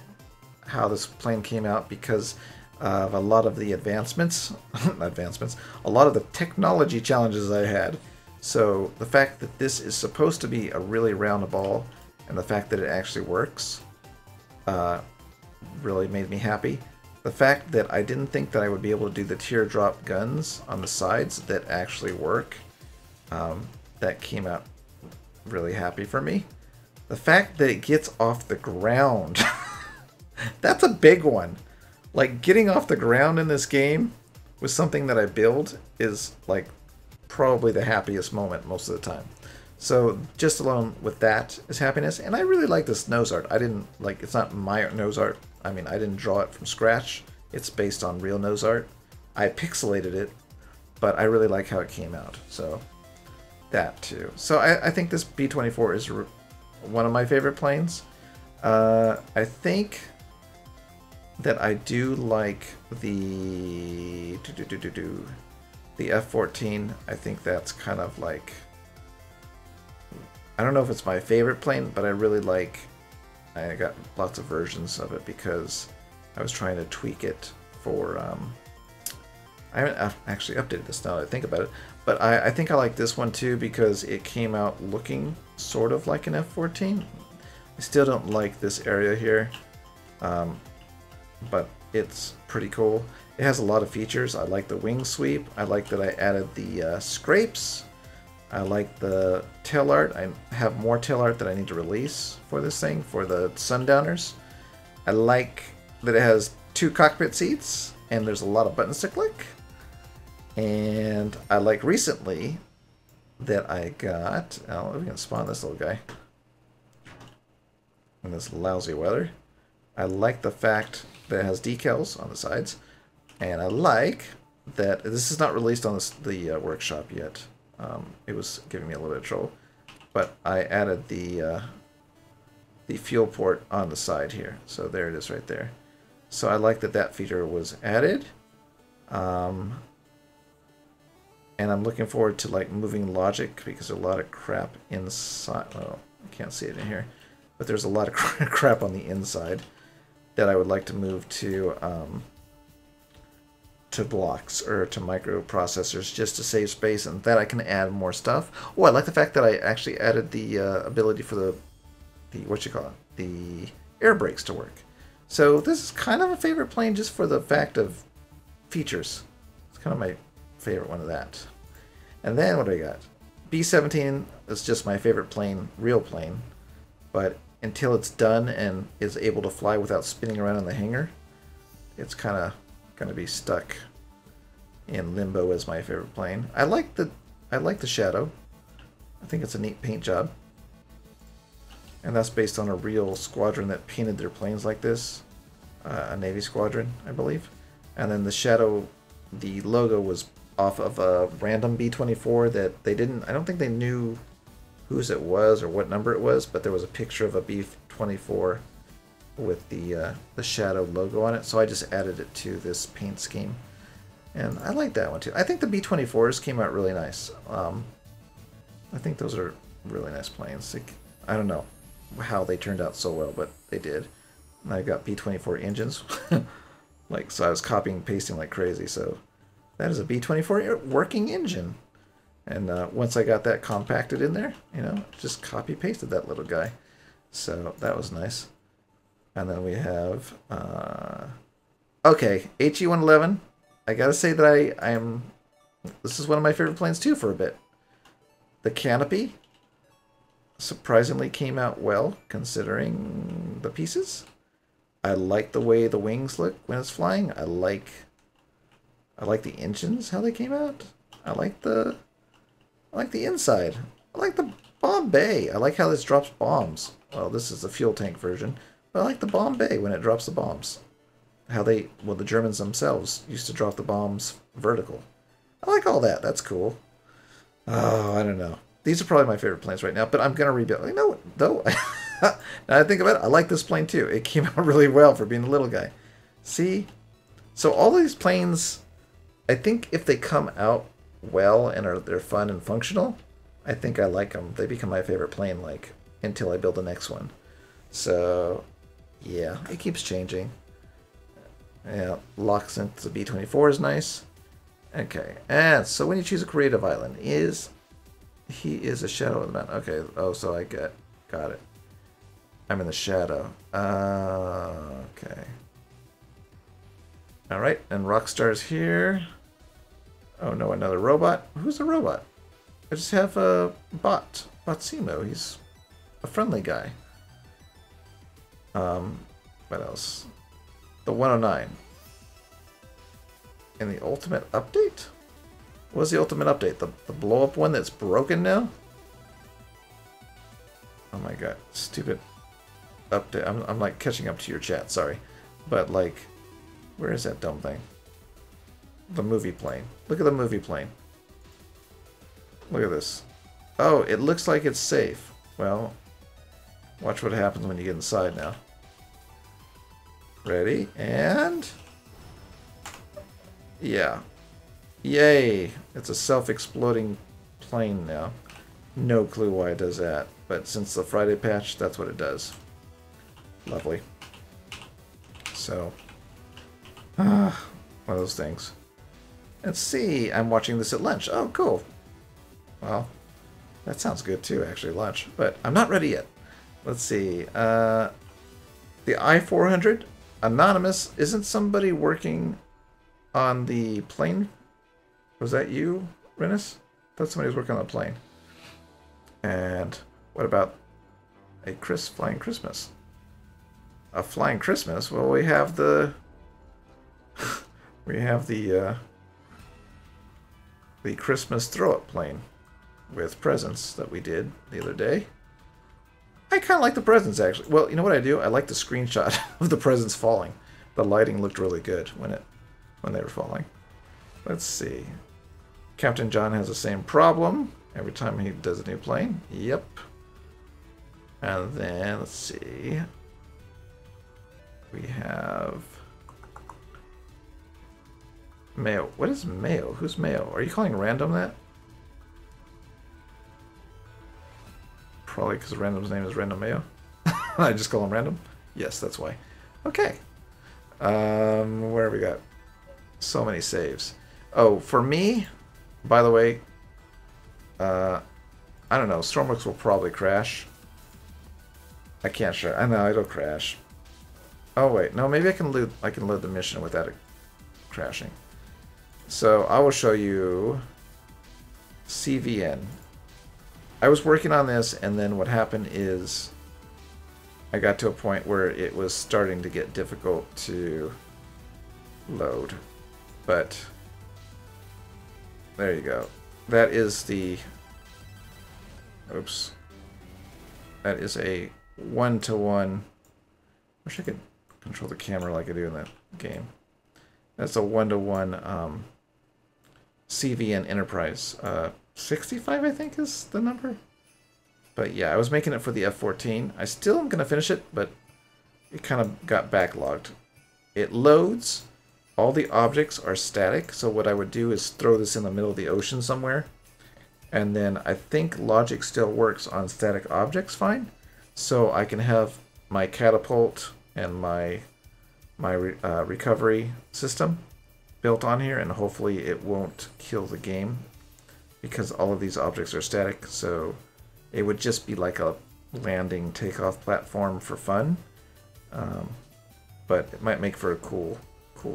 how this plane came out because of a lot of the advancements, a lot of the technology challenges I had. So the fact that this is supposed to be a really round ball, and the fact that it actually works, really made me happy. The fact that I didn't think that I would be able to do the teardrop guns on the sides that actually work, that came out really happy for me. The fact that it gets off the ground, that's a big one. Like, getting off the ground in this game with something that I build is, like, probably the happiest moment most of the time. So just alone with that is happiness. And I really like this nose art. I didn't, like, it's not my nose art. I mean, I didn't draw it from scratch. It's based on real nose art. I pixelated it, but I really like how it came out. So that too. So I think this B-24 is one of my favorite planes. I think that I do like the F-14. I think that's kind of like, I don't know if it's my favorite plane, but I really like, I got lots of versions of it because I was trying to tweak it for, I haven't actually updated this now that I think about it, but I think I like this one too because it came out looking sort of like an F-14. I still don't like this area here, but it's pretty cool. It has a lot of features. I like the wing sweep. I like that I added the scrapes. I like the tail art. I have more tail art that I need to release for this thing, for the Sundowners. I like that it has 2 cockpit seats, and there's a lot of buttons to click. And I like recently that I got, oh, we can spawn this little guy in this lousy weather. I like the fact that it has decals on the sides, and I like that this is not released on the workshop yet. It was giving me a little bit of trouble, but I added the fuel port on the side here, so there it is right there. So I like that that feature was added, and I'm looking forward to like moving logic because there's a lot of crap inside. Well, I can't see it in here, but there's a lot of crap on the inside that I would like to move to blocks or to microprocessors just to save space, and that I can add more stuff. Oh, I like the fact that I actually added the ability for the the air brakes to work. So this is kind of a favorite plane just for the fact of features. It's kind of my favorite one of that. And then what do I got? B-17 is just my favorite plane, real plane, but until it's done and is able to fly without spinning around in the hangar, it's kind of going to be stuck in limbo as my favorite plane. I like the shadow. I think it's a neat paint job. And that's based on a real squadron that painted their planes like this. A Navy squadron, I believe. And then the shadow, the logo was off of a random B-24 that they didn't, I don't think they knew whose it was or what number it was, but there was a picture of a B-24 with the shadow logo on it, so I just added it to this paint scheme. And I like that one too. I think the B-24s came out really nice. I think those are really nice planes. Like, I don't know how they turned out so well, but they did. And I got B-24 engines. Like, so I was copying and pasting like crazy, so that is a B-24 working engine. And once I got that compacted in there, you know, just copy pasted that little guy. So that was nice. And then we have, okay, HE-111. I gotta say that this is one of my favorite planes too for a bit. The canopy surprisingly came out well considering the pieces. I like the way the wings look when it's flying. I like the engines, how they came out. I like the inside. I like the bomb bay. I like how this drops bombs. Well, this is the fuel tank version, but I like the bomb bay when it drops the bombs. How the Germans themselves used to drop the bombs vertical. I like all that. That's cool. Oh, I don't know. These are probably my favorite planes right now, but I'm going to rebuild. You know what, though? Now I think about it, I like this plane too. It came out really well for being a little guy. See? So all these planes, I think if they come out well and they're fun and functional, I think I like them. They become my favorite plane, like, until I build the next one. So, yeah, it keeps changing. Yeah, locks into the B-24 is nice. Okay, and so when you choose a creative island, he is a shadow of the mountain. Okay, oh, so I got it. I'm in the shadow. Okay. All right, and Rockstar's here. Oh no, another robot. Who's the robot? I just have a bot. Botsimo. He's a friendly guy. What else? The 109. In the ultimate update? What's the ultimate update? The blow-up one that's broken now? Oh my god, stupid update. I'm like catching up to your chat, sorry. But like, where is that dumb thing? The movie plane. Look at the movie plane. Look at this. Oh, it looks like it's safe. Well, watch what happens when you get inside now. Ready, and... yeah. Yay! It's a self-exploding plane now. No clue why it does that, but since the Friday patch, that's what it does. Lovely. So, one of those things. Let's see, I'm watching this at lunch. Oh, cool. Well, that sounds good too, actually, lunch. But I'm not ready yet. Let's see. The I-400, Anonymous, isn't somebody working on the plane? Was that you, Renus? I thought somebody was working on the plane. And what about a flying Christmas? A flying Christmas? Well, we have the the Christmas throw-up plane with presents that we did the other day. I kind of like the presents, actually. Well, you know what I do? I like the screenshot of the presents falling. The lighting looked really good when they were falling. Let's see. Captain John has the same problem every time he does a new plane. Yep. And then, let's see. We have... Mayo. What is Mayo? Who's Mayo? Are you calling random that? Probably because random's name is Random Mayo. I just call him random? Yes, that's why. Okay. Where have we got? So many saves. Oh, for me, by the way, I don't know. Stormworks will probably crash. I can't sure. I know it'll crash. Oh wait, no. Maybe I can load the mission without it crashing. So I will show you CVN. I was working on this, and then what happened is I got to a point where it was starting to get difficult to load. But there you go. That is the... oops. That is a one-to-one... wish I could control the camera like I do in the game. That's a one-to-one CVN Enterprise. 65, I think, is the number. But yeah, I was making it for the F-14. I still am going to finish it, but it kind of got backlogged. It loads. All the objects are static, so what I would do is throw this in the middle of the ocean somewhere. And then I think logic still works on static objects fine. So I can have my catapult and my recovery system built on here, and hopefully it won't kill the game because all of these objects are static, so it would just be like a landing takeoff platform for fun, but it might make for a cool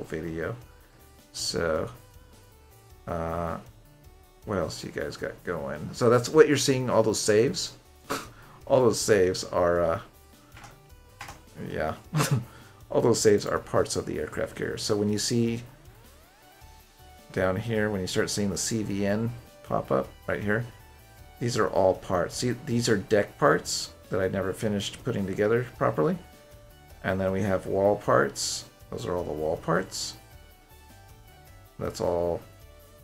video. So what else you guys got going? So that's what you're seeing, all those saves. All those saves are yeah. All those saves are parts of the aircraft carrier. So when you see down here, when you start seeing the CVN pop up right here, these are all parts. See, these are deck parts that I never finished putting together properly. And then we have wall parts. Those are all the wall parts. That's all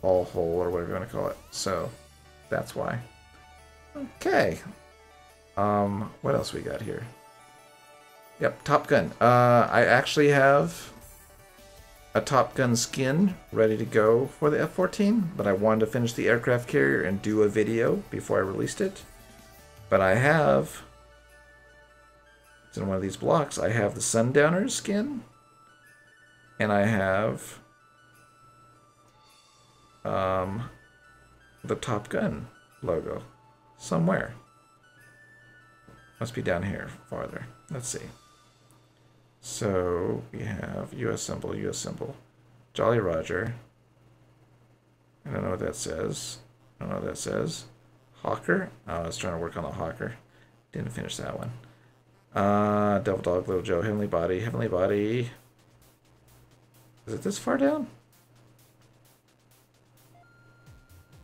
hole or whatever you want to call it. So that's why. Okay. What else we got here? Yep, Top Gun. I actually have a Top Gun skin ready to go for the F-14, but I wanted to finish the aircraft carrier and do a video before I released it. But I have, it's in one of these blocks, I have the Sundowners skin, And I have the Top Gun logo somewhere. Must be down here farther. Let's see. So we have US symbol, US symbol. Jolly Roger. I don't know what that says. I don't know what that says. Hawker. Oh, I was trying to work on the Hawker. Didn't finish that one. Devil Dog, Little Joe, Heavenly Body. Heavenly Body. Is it this far down?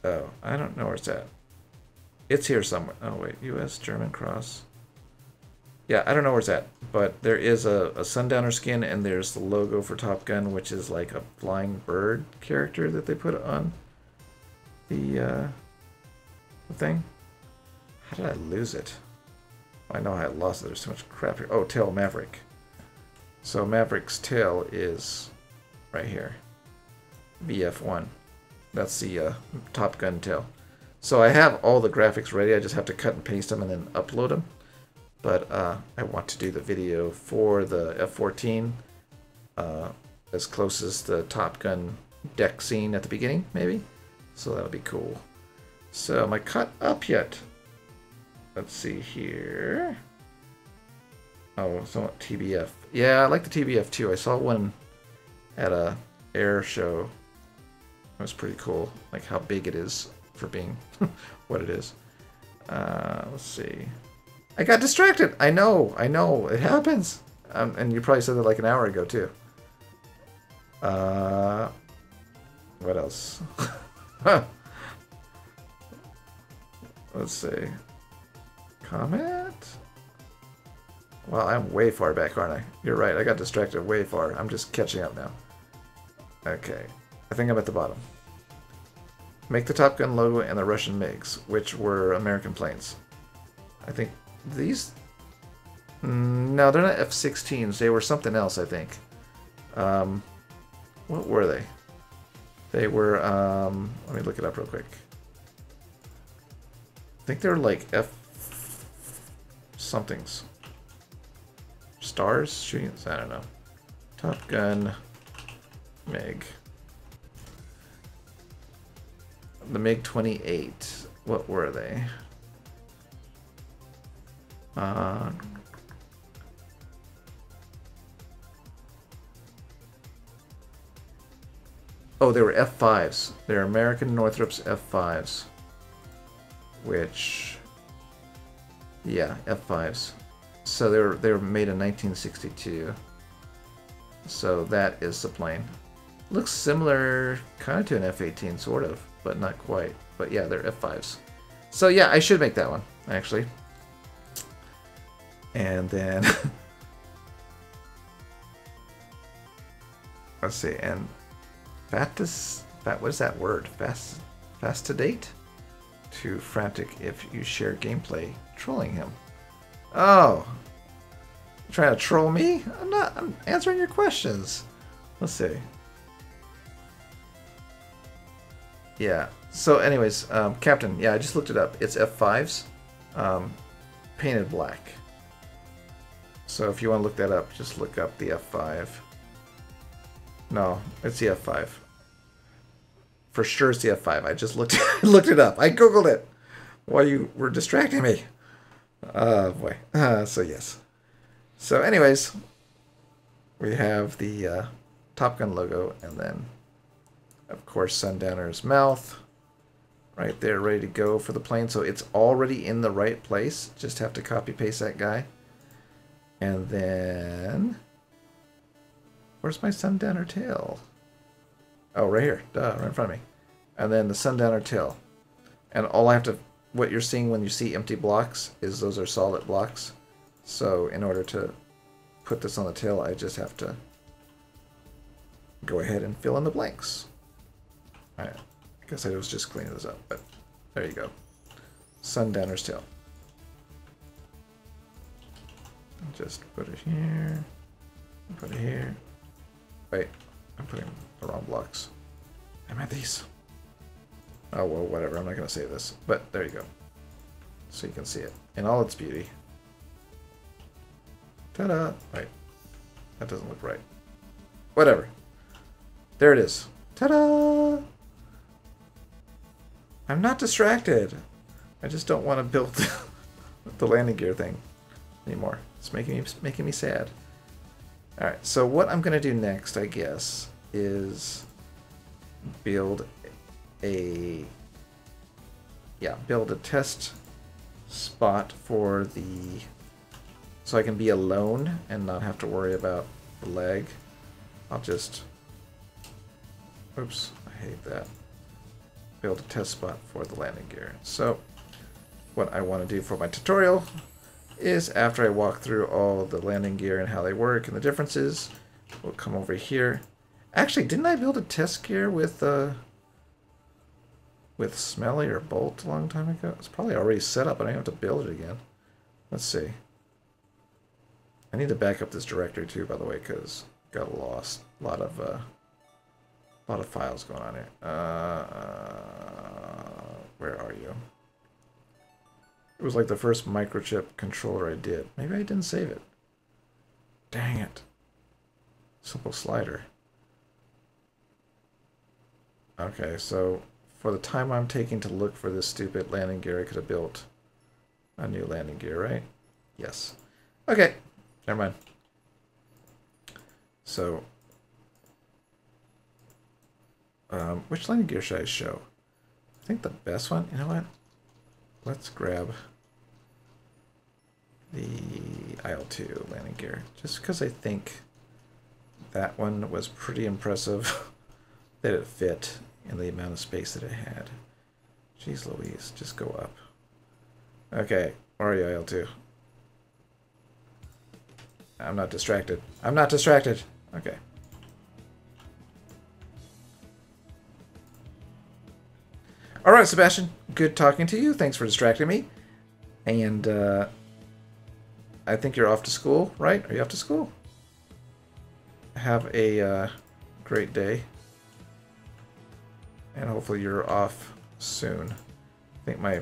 Oh, I don't know where it's at. It's here somewhere. Oh, wait. US, German Cross. Yeah, I don't know where it's at. But there is a Sundowner skin, and there's the logo for Top Gun, which is like a flying bird character that they put on the thing. How did I lose it? I know I lost it. There's too much crap here. Oh, tail Maverick. So Maverick's tail is right here. VF1. That's the Top Gun tail. So I have all the graphics ready. I just have to cut and paste them and then upload them. But I want to do the video for the F-14 as close as the Top Gun deck scene at the beginning, maybe. So that'll be cool. So am I caught up yet? Let's see here. Oh, somewhat TBF. Yeah, I like the TBF too. I saw one at a air show. It was pretty cool. Like how big it is for being what it is. Let's see. I got distracted. I know. It happens. And you probably said that like an hour ago too. What else? Let's see. Comment? Well, I'm way far back, aren't I? You're right. I got distracted way far. I'm just catching up now. Okay. I think I'm at the bottom. Make the Top Gun logo and the Russian MiGs, which were American planes. I think these... No, they're not F-16s. They were something else, I think. What were they? They were... let me look it up real quick. I think they're like F... somethings. Stars? Shooting... I don't know. Top Gun... MiG. The MiG-28. What were they? Oh, they were F5s. They're American Northrop's F5s. Which... yeah, F5s. So they were made in 1962. So that is the plane. Looks similar kind of to an F-18, sort of, but not quite. But yeah, they're F5s. So yeah, I should make that one, actually. And then... let's see, and... what is that word? Fast to date? Too frantic if you share gameplay trolling him. Oh! You're trying to troll me? I'm answering your questions. Let's see. Yeah. So anyways, Captain, yeah, I just looked it up. It's F5s, painted black. So if you want to look that up, just look up the F5. No, it's the F5. For sure it's the F5. I just looked it up. I Googled it while you were distracting me. Oh boy. So yes. So anyways, we have the Top Gun logo, and then of course Sundowner's mouth right there, ready to go for the plane. So it's already in the right place. Just have to copy paste that guy. And then where's my Sundowner tail? Oh, right here. Duh, right in front of me. And then the Sundowner tail. And all I have to... what you're seeing when you see empty blocks is those are solid blocks. So in order to put this on the tail, I just have to go ahead and fill in the blanks. Alright. I guess I was just cleaning this up, but there you go. Sundowner's tail. Just put it here. Put it here. Wait, I'm putting the wrong blocks. I meant these. Oh, well, whatever. I'm not going to save this. But there you go. So you can see it in all its beauty. Ta-da! Wait. That doesn't look right. Whatever. There it is. Ta-da! I'm not distracted. I just don't want to build the landing gear thing anymore. It's making me sad. All right, so what I'm gonna do next, I guess, is build a test spot for the, so I can be alone and not have to worry about the lag. I'll just, oops, I hate that. Build a test spot for the landing gear. So what I want to do for my tutorial is, after I walk through all the landing gear and how they work and the differences, we'll come over here. Actually, didn't I build a test gear with Smelly or Bolt a long time ago? It's probably already set up, and I don't have to build it again. Let's see. I need to back up this directory too, by the way, because got lost. A lot of files going on here. Where are you? It was like the first microchip controller I did. Maybe I didn't save it. Dang it. Simple slider. Okay, so for the time I'm taking to look for this stupid landing gear, I could have built a new landing gear, right? Yes. Okay, never mind. So, which landing gear should I show? I think the best one, you know what? Let's grab the IL-2 landing gear, just because I think that one was pretty impressive that it fit in the amount of space that it had. Jeez Louise, just go up. Okay, where are you, IL-2? I'm not distracted. I'm not distracted. Okay. All right, Sebastian. Good talking to you. Thanks for distracting me. And I think you're off to school, right? Are you off to school? Have a great day. And hopefully you're off soon. I think my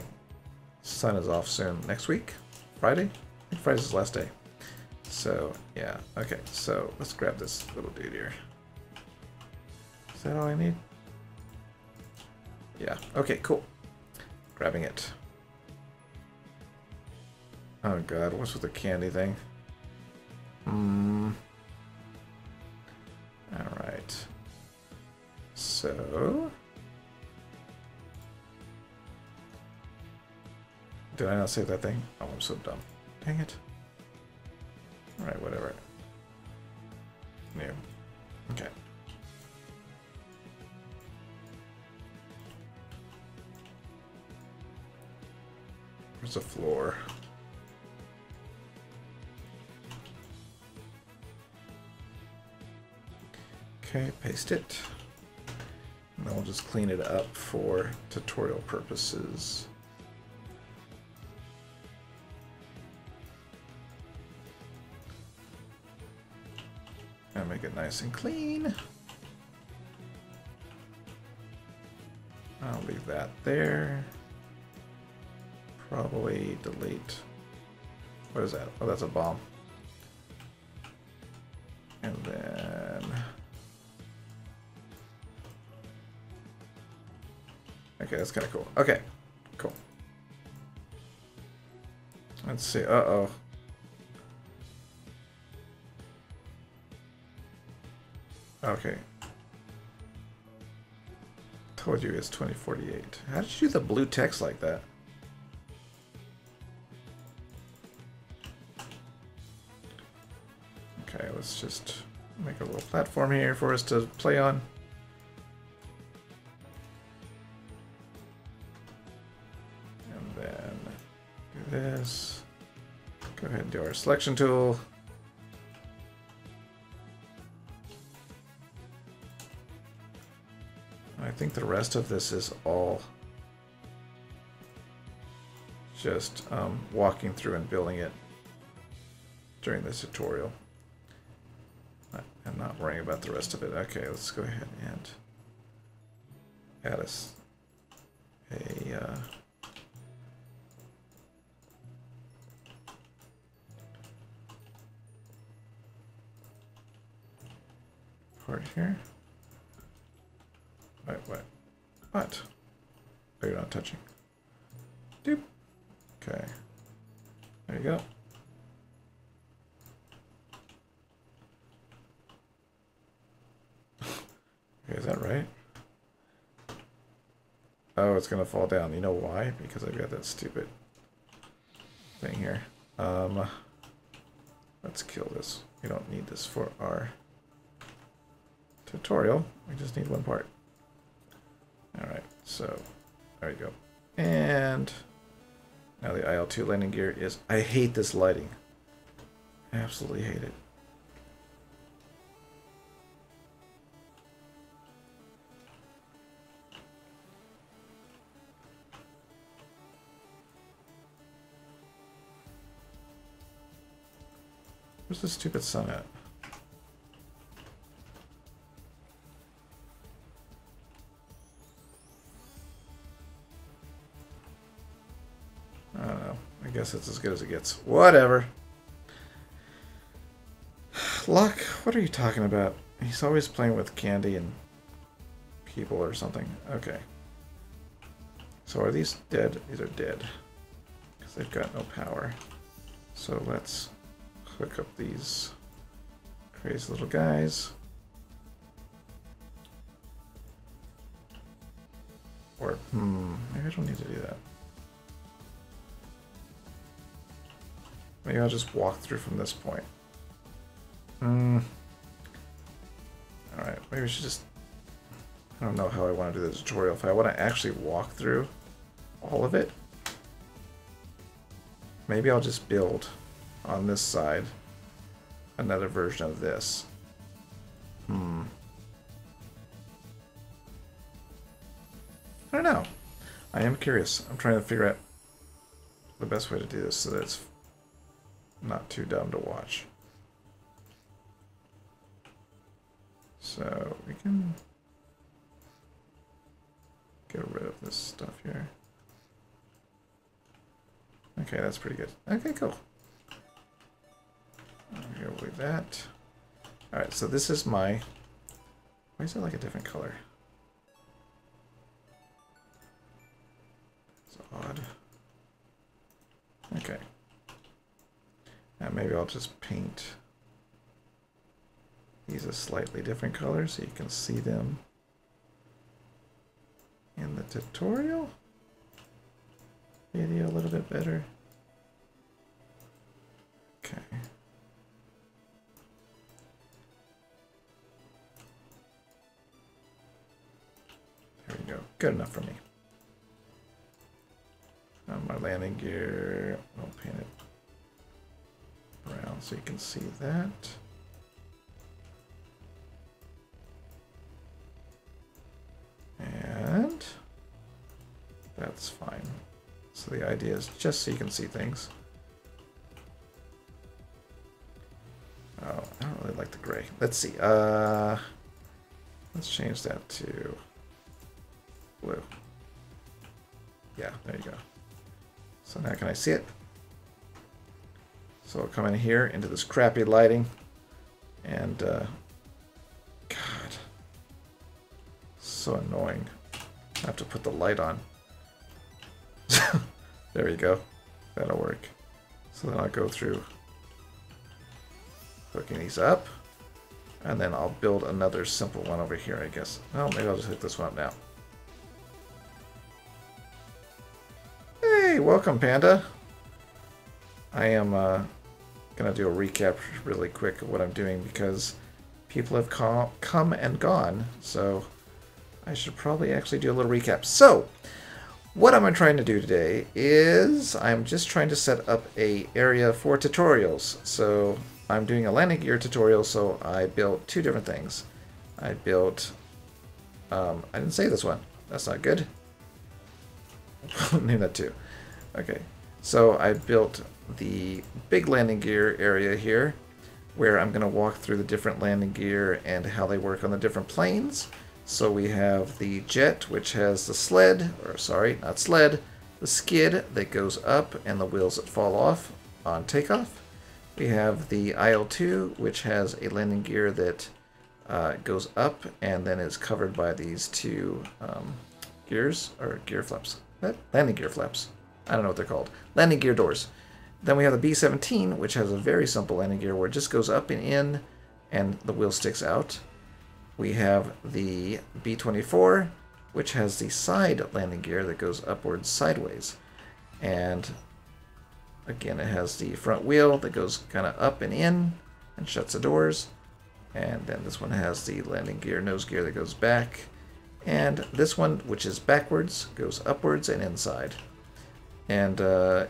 son is off soon. Next week? Friday? I think Friday's his last day. So, yeah. Okay, so let's grab this little dude here. Is that all I need? Yeah. Okay, cool. Grabbing it. Oh god, what's with the candy thing? Alright. So... Did I not save that thing? Oh, I'm so dumb. Dang it. Alright, whatever. New. Okay. There's a floor. Okay, paste it. And then we'll just clean it up for tutorial purposes. And make it nice and clean. I'll leave that there. Probably delete. What is that? Oh, that's a bomb. And then... Okay, that's kind of cool. Okay, cool. Let's see. Uh-oh. Okay. Told you it's 2048. How did you do the blue text like that? Okay, let's just make a little platform here for us to play on. And then do this. Go ahead and do our selection tool. I think the rest of this is all just walking through and building it during this tutorial. I'm not worrying about the rest of it. Okay, let's go ahead and add a part here. Wait, what? What? Oh, you're not touching. Doop. Okay. There you go. Okay, is that right? Oh, it's gonna fall down. You know why? Because I've got that stupid thing here. Let's kill this. We don't need this for our tutorial. We just need one part. Alright, so there we go. And now the IL-2 landing gear is... I hate this lighting. I absolutely hate it. Where's the stupid sun at? I don't know. I guess it's as good as it gets. Whatever. Luck, what are you talking about? He's always playing with candy and people or something. Okay. So are these dead? These are dead. Because they've got no power. So let's hook up these crazy little guys. Or, maybe I don't need to do that. Maybe I'll just walk through from this point. Alright, maybe we should just... I don't know how I want to do the tutorial. If I want to actually walk through all of it, maybe I'll just build on this side another version of this. I don't know. I am curious. I'm trying to figure out the best way to do this so that it's not too dumb to watch. So we can get rid of this stuff here. Okay, that's pretty good. Okay, cool. Here, we'll leave that. Alright, so this is my... Why is it like a different color? It's odd. Okay. And maybe I'll just paint these a slightly different color so you can see them in the tutorial video a little bit better. Okay. There we go. Good enough for me. My landing gear, I'll paint it brown so you can see that. And that's fine. So the idea is just so you can see things. Oh, I don't really like the gray. Let's see. Let's change that to blue. Yeah, there you go. So now can I see it? So I'll come in here into this crappy lighting and God, so annoying. I have to put the light on. There you go. That'll work. So then I'll go through hooking these up, and then I'll build another simple one over here, I guess. Oh, maybe I'll just hook this one up now. Hey, welcome, Panda. I am gonna do a recap really quick of what I'm doing because people have come and gone, so I should probably actually do a little recap. So, what am I trying to do today is I'm just trying to set up a area for tutorials. So I'm doing a landing gear tutorial, so I built two different things. I built, I didn't say this one. That's not good. Name that too. Okay, so I built the big landing gear area here, where I'm going to walk through the different landing gear and how they work on the different planes. So we have the jet, which has the sled, or sorry, not sled, the skid that goes up and the wheels that fall off on takeoff. We have the IL-2, which has a landing gear that It goes up and then is covered by these two gears, or gear flaps. Landing gear flaps. I don't know what they're called. Landing gear doors. Then we have the B-17, which has a very simple landing gear where it just goes up and in and the wheel sticks out. We have the B-24, which has the side landing gear that goes upwards sideways. And again, it has the front wheel that goes kind of up and in and shuts the doors. And then this one has the landing gear, nose gear that goes back. And this one, which is backwards, goes upwards and inside. And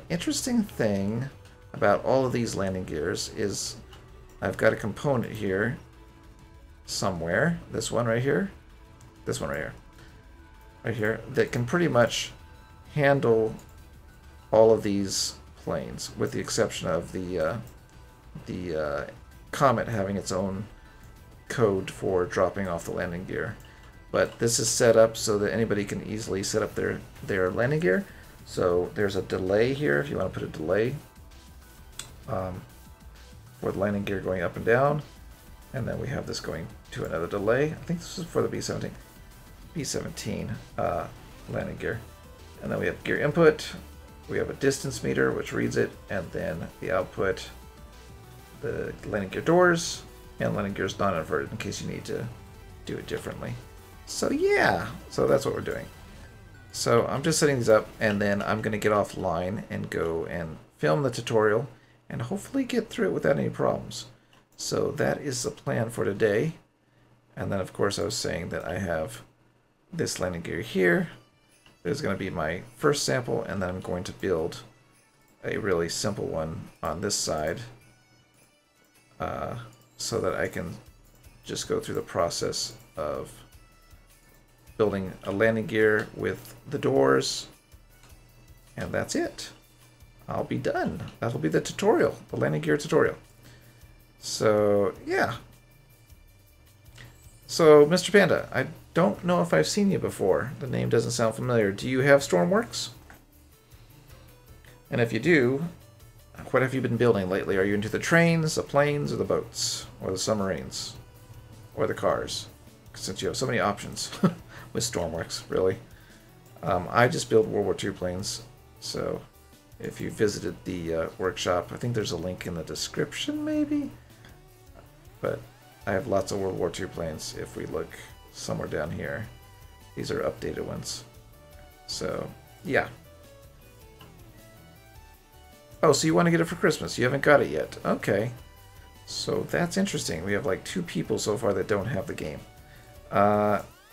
interesting thing about all of these landing gears is I've got a component here somewhere, this one right here, this one right here, that can pretty much handle all of these planes, with the exception of the Comet having its own code for dropping off the landing gear. But this is set up so that anybody can easily set up their landing gear. So there's a delay here if you want to put a delay for the landing gear going up and down. And then we have this going to another delay. I think this is for the B-17 landing gear. And then we have gear input. We have a distance meter which reads it, and then the output, the landing gear doors, and landing gears non-inverted in case you need to do it differently. So yeah, so that's what we're doing. So I'm just setting these up, and then I'm going to get offline and go and film the tutorial and hopefully get through it without any problems. So that is the plan for today. And then of course I was saying that I have this landing gear here. There's going to be my first sample, and then I'm going to build a really simple one on this side so that I can just go through the process of building a landing gear with the doors, and that's it. I'll be done. That'll be the tutorial, the landing gear tutorial. So yeah. So Mr. Panda, I don't know if I've seen you before. The name doesn't sound familiar. Do you have Stormworks? And if you do, what have you been building lately? Are you into the trains, the planes, or the boats, or the submarines, or the cars? Since you have so many options with Stormworks, really. I just build World War II planes, so if you visited the workshop, I think there's a link in the description, maybe? But I have lots of World War II planes if we look somewhere down here. These are updated ones. So, yeah. Oh, so you want to get it for Christmas. You haven't got it yet. Okay. So that's interesting. We have like 2 people so far that don't have the game.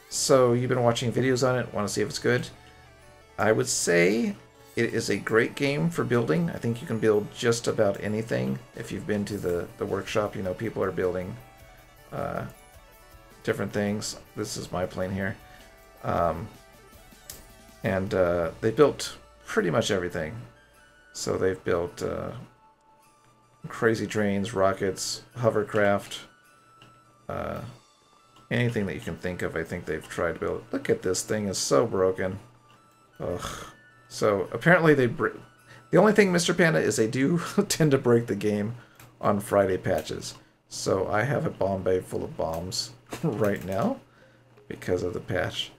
So you've been watching videos on it, want to see if it's good? I would say it is a great game for building. I think you can build just about anything. If you've been to the workshop, you know people are building different things. This is my plane here. And they built pretty much everything. So they've built crazy trains, rockets, hovercraft, anything that you can think of. I think they've tried to build. Look at this thing, is so broken. Ugh. So apparently the only thing, Mr. Panda, is they do tend to break the game on Friday patches. So I have a bomb bay full of bombs right now because of the patch.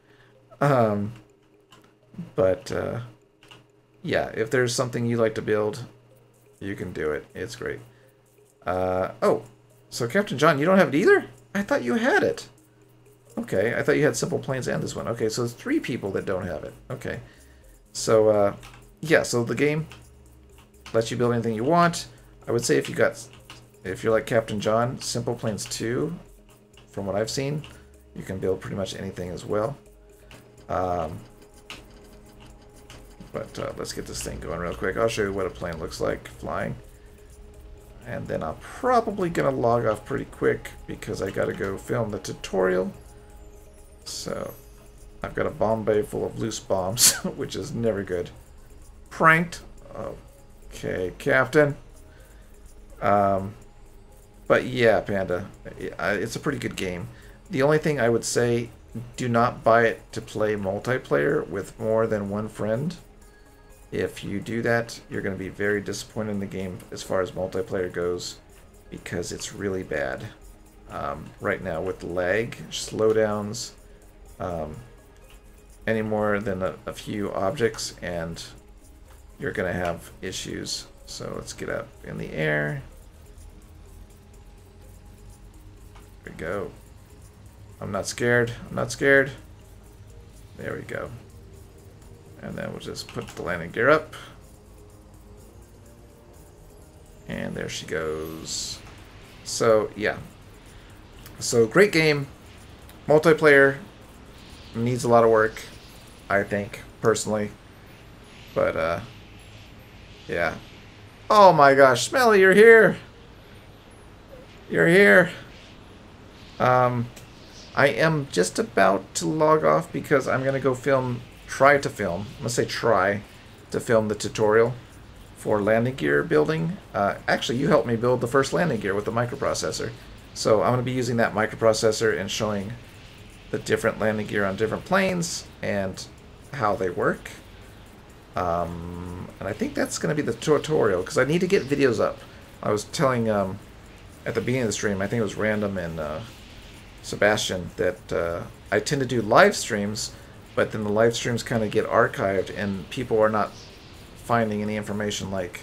Yeah, if there's something you like to build, you can do it. It's great. Oh, so Captain John, you don't have it either? I thought you had it. Okay, I thought you had Simple Planes and this one. Okay, so there's 3 people that don't have it. Okay. So, yeah, so the game lets you build anything you want. I would say if you're like Captain John, Simple Planes 2, from what I've seen, you can build pretty much anything as well. But let's get this thing going real quick. I'll show you what a plane looks like flying. And then I'm probably going to log off pretty quick because I got to go film the tutorial. So I've got a bomb bay full of loose bombs, which is never good. Pranked. Okay, Captain. But yeah, Panda, it's a pretty good game. The only thing I would say, do not buy it to play multiplayer with more than one friend. If you do that, you're going to be very disappointed in the game as far as multiplayer goes, because it's really bad. right now with lag, slowdowns, any more than a few objects, and you're going to have issues. So let's get up in the air. There we go. I'm not scared. I'm not scared. There we go. And then we'll just put the landing gear up. And there she goes. So, yeah. So, great game. Multiplayer needs a lot of work, I think, personally. But, yeah. Oh my gosh, Smelly, you're here! You're here! I am just about to log off because I'm going to go try to film the tutorial for landing gear building. Actually, you helped me build the first landing gear with the microprocessor. So I'm going to be using that microprocessor and showing the different landing gear on different planes and how they work. And I think that's going to be the tutorial because I need to get videos up. I was telling at the beginning of the stream, I think it was Random and Sebastian, that I tend to do live streams, but then the live streams kind of get archived and people are not finding any information, like,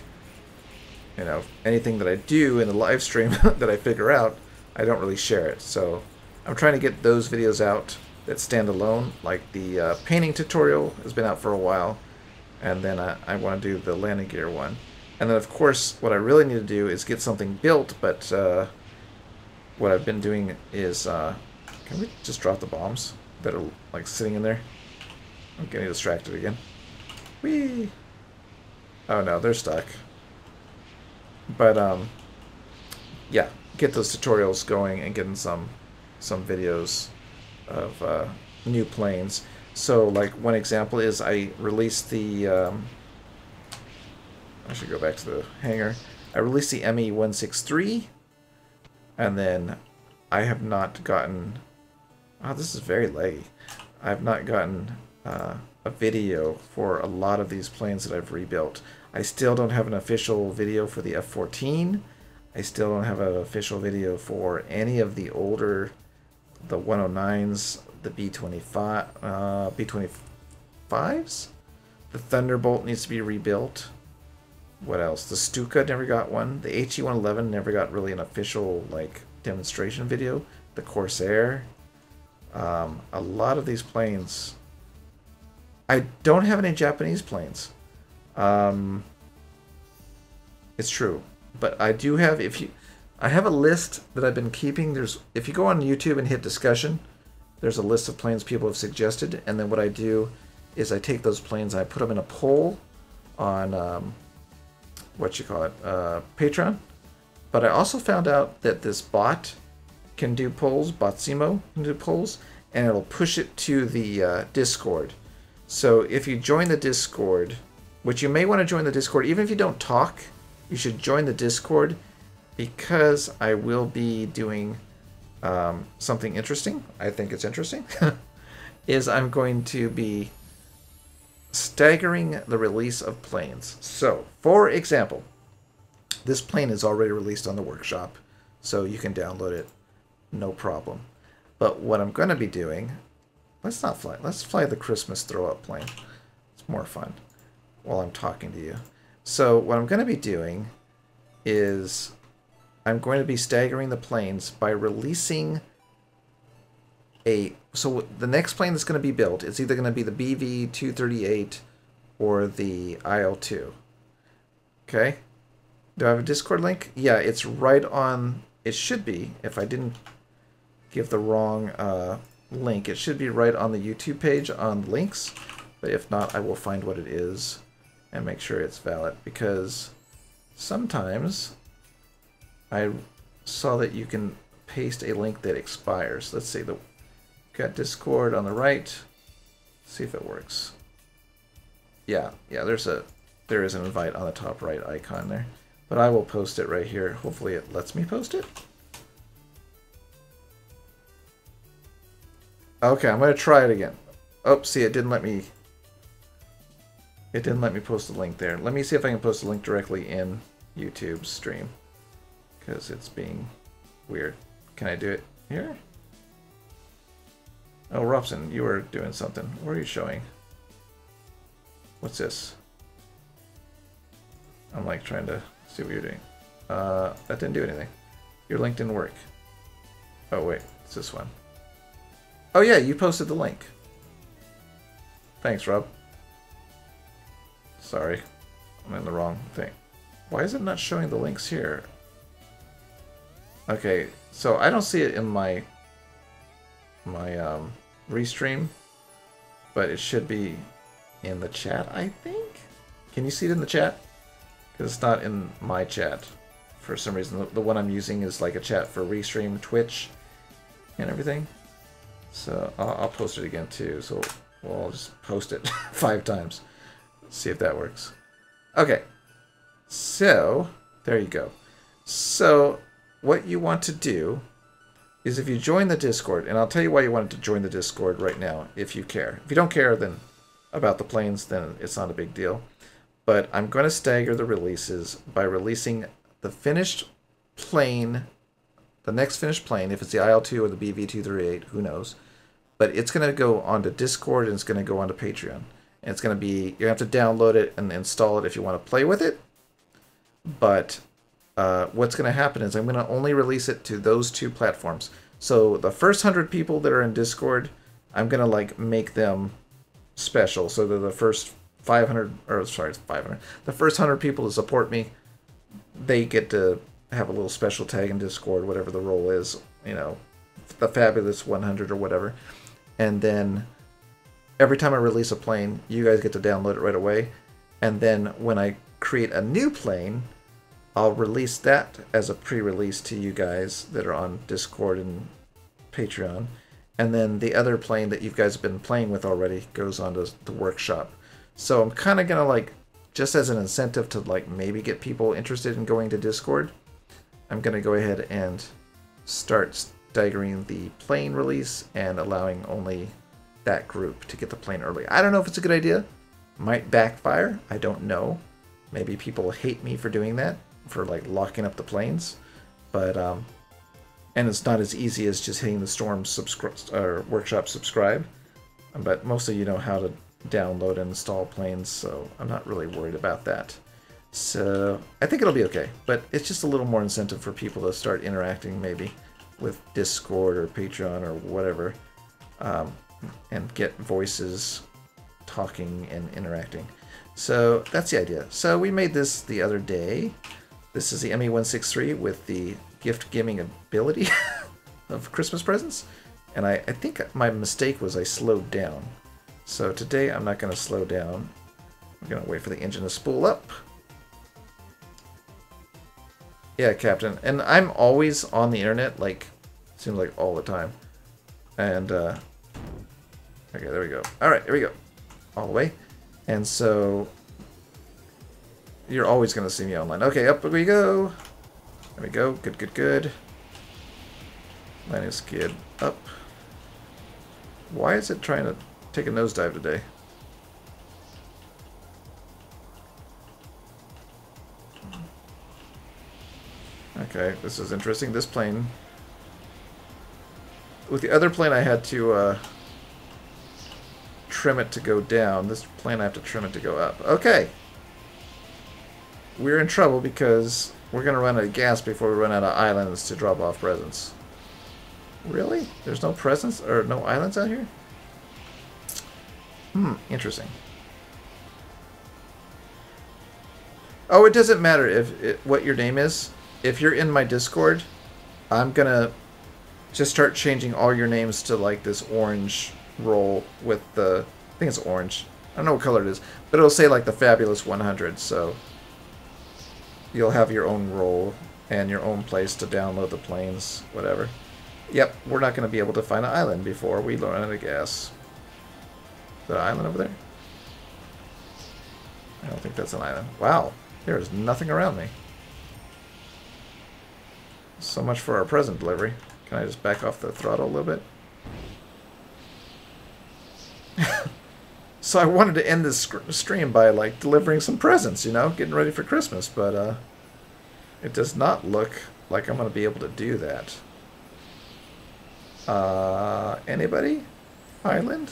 you know, anything that I do in the live stream that I figure out, I don't really share it. So I'm trying to get those videos out that stand alone, like the painting tutorial has been out for a while, and then I want to do the landing gear one. And then, of course, what I really need to do is get something built, but what I've been doing is, can we just drop the bombs that are like sitting in there? I'm getting distracted again. Whee! Oh no, they're stuck. But yeah, get those tutorials going and getting some videos of new planes. So, like, one example is I released the I should go back to the hangar. I released the ME-163, and then I have not gotten... Oh, this is very laggy. I have not gotten a video for a lot of these planes that I've rebuilt. I still don't have an official video for the F-14. I still don't have an official video for any of the older, the 109s, the B-25s. The Thunderbolt needs to be rebuilt. What else? The Stuka never got one. The HE-111 never got really an official, like, demonstration video. The Corsair. A lot of these planes. I don't have any Japanese planes. It's true, but I do have. I have a list that I've been keeping. If you go on YouTube and hit discussion, there's a list of planes people have suggested, and then what I do is I take those planes and I put them in a poll on Patreon. But I also found out that this bot can do polls. Botsimo can do polls, and it'll push it to the Discord. So if you join the Discord, which you may want to join the Discord, even if you don't talk, you should join the Discord, because I will be doing something interesting. I think it's interesting. Is I'm going to be staggering the release of planes. So, for example, this plane is already released on the workshop, so you can download it, no problem. But what I'm going to be doing, let's fly the Christmas throw-up plane. It's more fun while I'm talking to you. So what I'm going to be doing is I'm going to be staggering the planes by releasing so the next plane that's going to be built is either going to be the BV-238 or the IL-2. Okay? Do I have a Discord link? Yeah, it's right on... It should be, if I didn't give the wrong link, it should be right on the YouTube page on links. But if not, I will find what it is and make sure it's valid, because sometimes I saw that you can paste a link that expires. Let's see, got Discord on the right. See if it works. Yeah, there is an invite on the top right icon there. But I will post it right here. Hopefully it lets me post it. Okay, I'm going to try it again. Oh, see, it didn't let me post a link there. Let me see if I can post a link directly in YouTube's stream, because it's being weird. Can I do it here? Oh, Robson, you were doing something. What are you showing? What's this? I'm like trying to see what you're doing. That didn't do anything. Your link didn't work. Oh wait, it's this one. Oh yeah, you posted the link. Thanks, Rob. Sorry, I'm in the wrong thing. Why is it not showing the links here? Okay, so I don't see it in my restream, but it should be in the chat, I think. Can you see it in the chat? Because it's not in my chat for some reason. The one I'm using is like a chat for restream, Twitch, and everything. So I'll post it again too. So we'll just post it 5 times. See if that works. Okay. So there you go. So what you want to do is if you join the Discord, and I'll tell you why you wanted to join the Discord right now if you care. If you don't care then about the planes, then it's not a big deal. But I'm going to stagger the releases by releasing the finished plane, the next finished plane, if it's the IL-2 or the BV-238, who knows. But it's going to go onto Discord and it's going to go onto Patreon. And it's going to be, you have to download it and install it if you want to play with it. But what's going to happen is I'm going to only release it to those 2 platforms. So the first 100 people that are in Discord, I'm going to like make them special. So they're the first 500, or sorry, 500. The first 100 people to support me, they get to have a little special tag in Discord, whatever the role is, you know, the Fabulous 100 or whatever. And then every time I release a plane, you guys get to download it right away. And then when I create a new plane, I'll release that as a pre-release to you guys that are on Discord and Patreon. And then the other plane that you guys have been playing with already goes on to the workshop. So I'm kind of going to like, just as an incentive to like maybe get people interested in going to Discord, I'm going to go ahead and start staggering the plane release and allowing only that group to get the plane early. I don't know if it's a good idea. Might backfire. I don't know. Maybe people hate me for doing that, for like locking up the planes. But, and it's not as easy as just hitting the Storm workshop subscribe. But most of you know how to download and install planes, so I'm not really worried about that. So I think it'll be okay, but it's just a little more incentive for people to start interacting maybe with Discord or Patreon or whatever, and get voices talking and interacting. So that's the idea. So we made this the other day. This is the ME-163 with the gift giving ability of Christmas presents, and I think my mistake was I slowed down. So today I'm not going to slow down. I'm going to wait for the engine to spool up. Yeah, Captain. And I'm always on the internet, like, seems like all the time. And, okay, there we go. Alright, here we go. All the way. And so, you're always going to see me online. Okay, up we go. There we go. Good, good, good. Landing skid up. Why is it trying to take a nosedive today? Okay, this is interesting. This plane, with the other plane I had to trim it to go down. This plane I have to trim it to go up. Okay, we're in trouble because we're gonna run out of gas before we run out of islands to drop off presents. Really? There's no presents or no islands out here? Interesting. Oh, it doesn't matter if what your name is. If you're in my Discord, I'm gonna just start changing all your names to like this orange roll with the, I think it's orange. I don't know what color it is, but it'll say like the Fabulous 100. So you'll have your own role and your own place to download the planes, whatever. Yep, we're not going to be able to find an island before we run out of gas. Is that an island over there? I don't think that's an island. Wow, there is nothing around me. So much for our present delivery. Can I just back off the throttle a little bit? So I wanted to end this stream by like delivering some presents, you know, getting ready for Christmas, but it does not look like I'm going to be able to do that. Anybody? Island?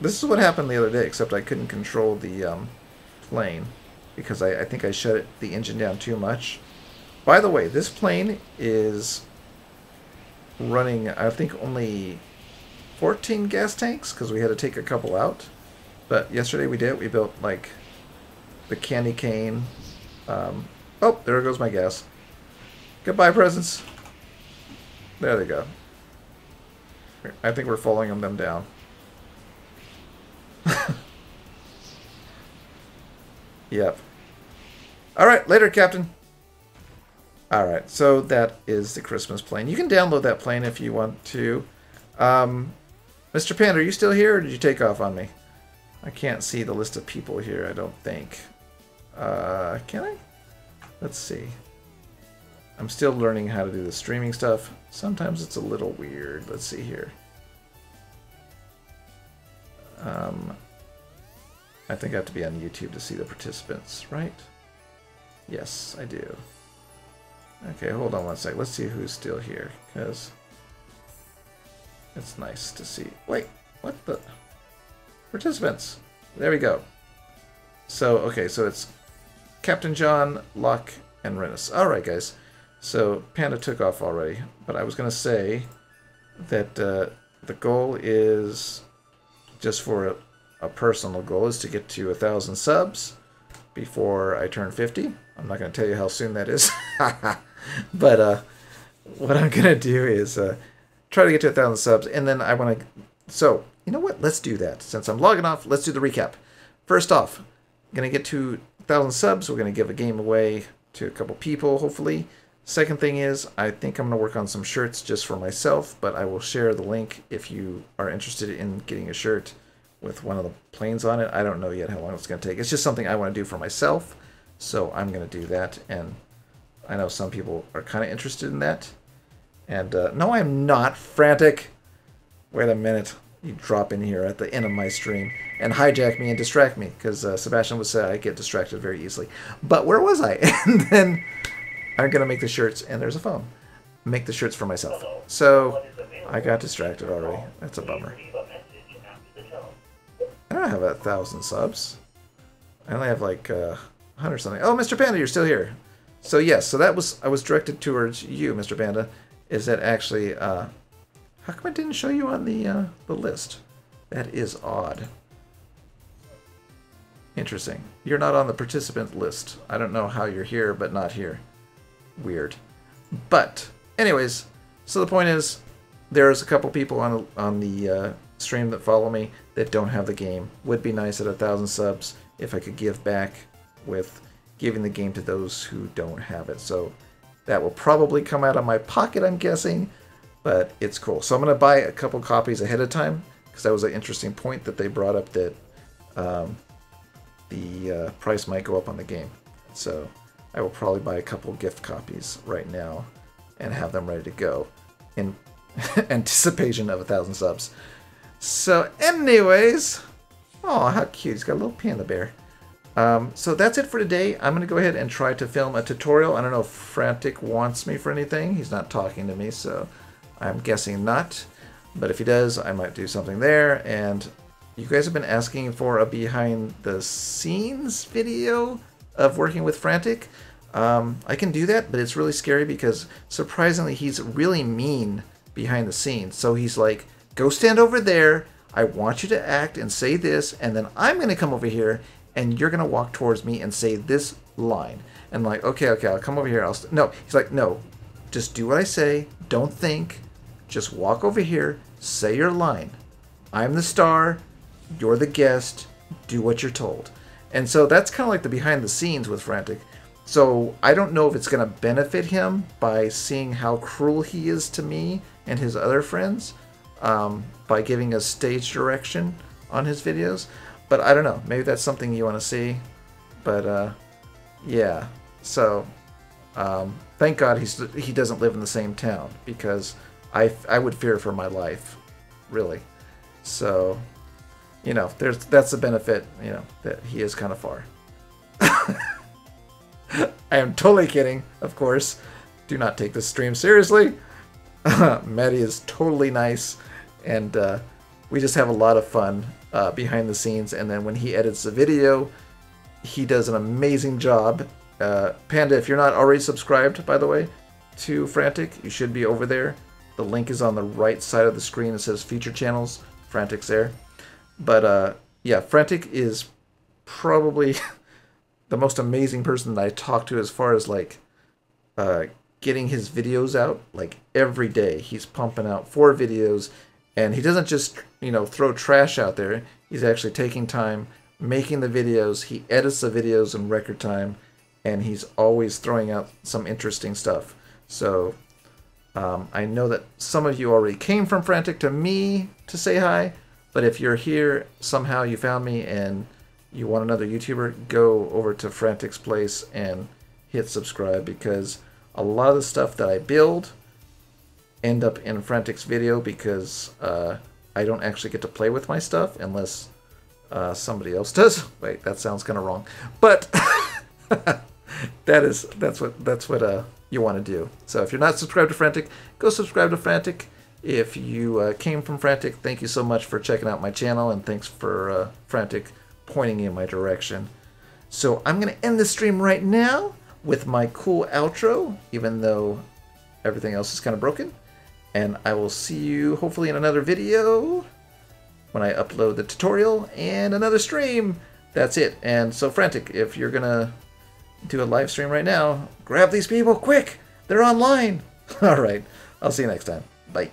This is what happened the other day, except I couldn't control the plane because I think I shut the engine down too much. By the way, this plane is running, I think, only 14 gas tanks because we had to take a couple out. But yesterday we did. We built like the candy cane. Oh, there goes my gas. Goodbye, presents. There they go. I think we're following them down. Yep. Alright, later, Captain. Alright, so that is the Christmas plane. You can download that plane if you want to. Mr. Panda, are you still here, or did you take off on me? I can't see the list of people here, I don't think. Can I? Let's see. I'm still learning how to do the streaming stuff. Sometimes it's a little weird. Let's see here. I think I have to be on YouTube to see the participants, right? Yes, I do. Okay, hold on one sec. Let's see who's still here, because it's nice to see. Wait, what the? Participants. There we go. So, okay, so it's Captain John, Locke, and Renus. Alright, guys. So, Panda took off already, but I was going to say that the goal is, just for a personal goal, is to get to 1,000 subs before I turn 50. I'm not going to tell you how soon that is. But what I'm going to do is try to get to 1,000 subs, and then I want to... So, you know what? Let's do that. Since I'm logging off, let's do the recap. First off, I'm going to get to 1,000 subs. We're going to give a game away to a couple people, hopefully. Second thing is, I think I'm going to work on some shirts just for myself, but I will share the link if you are interested in getting a shirt with one of the planes on it. I don't know yet how long it's going to take. It's just something I want to do for myself, so I'm going to do that, and I know some people are kind of interested in that. And no, I'm not frantic. Wait a minute. You drop in here at the end of my stream and hijack me and distract me, because Sebastian would say I get distracted very easily. But where was I? And then I'm going to make the shirts, and there's a phone. Make the shirts for myself. So I got distracted already. That's a bummer. I don't have 1,000 subs. I only have like 100 something. Oh, Mr. Panda, you're still here. So yes, so that was, I was directed towards you, Mr. Panda. Is that actually, how come it didn't show you on the list? That is odd. Interesting. You're not on the participant list. I don't know how you're here, but not here. Weird. But, anyways, so the point is, there's a couple people on the stream that follow me that don't have the game. Would be nice at 1,000 subs if I could give back with giving the game to those who don't have it. So that will probably come out of my pocket, I'm guessing, but it's cool. So I'm going to buy a couple copies ahead of time, because that was an interesting point that they brought up, that the price might go up on the game. So I will probably buy a couple gift copies right now and have them ready to go in anticipation of 1,000 subs. So anyways, oh, how cute. He's got a little panda bear. So that's it for today. I'm going to go ahead and try to film a tutorial. I don't know if Frantic wants me for anything. He's not talking to me, so I'm guessing not. But if he does, I might do something there. And you guys have been asking for a behind the scenes video of working with Frantic. I can do that, but it's really scary because surprisingly he's really mean behind the scenes. So he's like, go stand over there. I want you to act and say this, and then I'm going to come over here and you're going to walk towards me and say this line. And like, okay, I'll come over here. No, he's like, no, just do what I say. Don't think. Just walk over here. Say your line. I'm the star. You're the guest. Do what you're told. And so that's kind of like the behind the scenes with Frantic. So I don't know if it's going to benefit him by seeing how cruel he is to me and his other friends by giving us stage direction on his videos. But I don't know. Maybe that's something you want to see. But yeah. So thank God he doesn't live in the same town, because I would fear for my life, really. So, you know, that's the benefit, you know, that he is kind of far. I am totally kidding, of course. Do not take this stream seriously. Maddie is totally nice, and we just have a lot of fun behind the scenes. And then when he edits the video, he does an amazing job. Panda, if you're not already subscribed, by the way, to Frantic, you should be over there. The link is on the right side of the screen. It says Feature Channels. Frantic's there. But yeah, Frantic is probably the most amazing person that I talk to as far as like getting his videos out. Like every day he's pumping out 4 videos, and he doesn't just, you know, throw trash out there. He's actually taking time making the videos. He edits the videos in record time, and he's always throwing out some interesting stuff. So I know that some of you already came from Frantic to me to say hi, but if you're here, somehow you found me and you want another YouTuber, go over to Frantic's place and hit subscribe, because a lot of the stuff that I build end up in Frantic's video, because I don't actually get to play with my stuff unless somebody else does. Wait, that sounds kind of wrong, but that's what you want to do. So if you're not subscribed to Frantic, go subscribe to Frantic. If you came from Frantic, thank you so much for checking out my channel, and thanks for Frantic pointing in my direction. So I'm going to end the stream right now with my cool outro, even though everything else is kind of broken. And I will see you hopefully in another video when I upload the tutorial and another stream. That's it. And so Frantic, if you're going to do a live stream right now, grab these people quick. They're online. All right. I'll see you next time. Bye.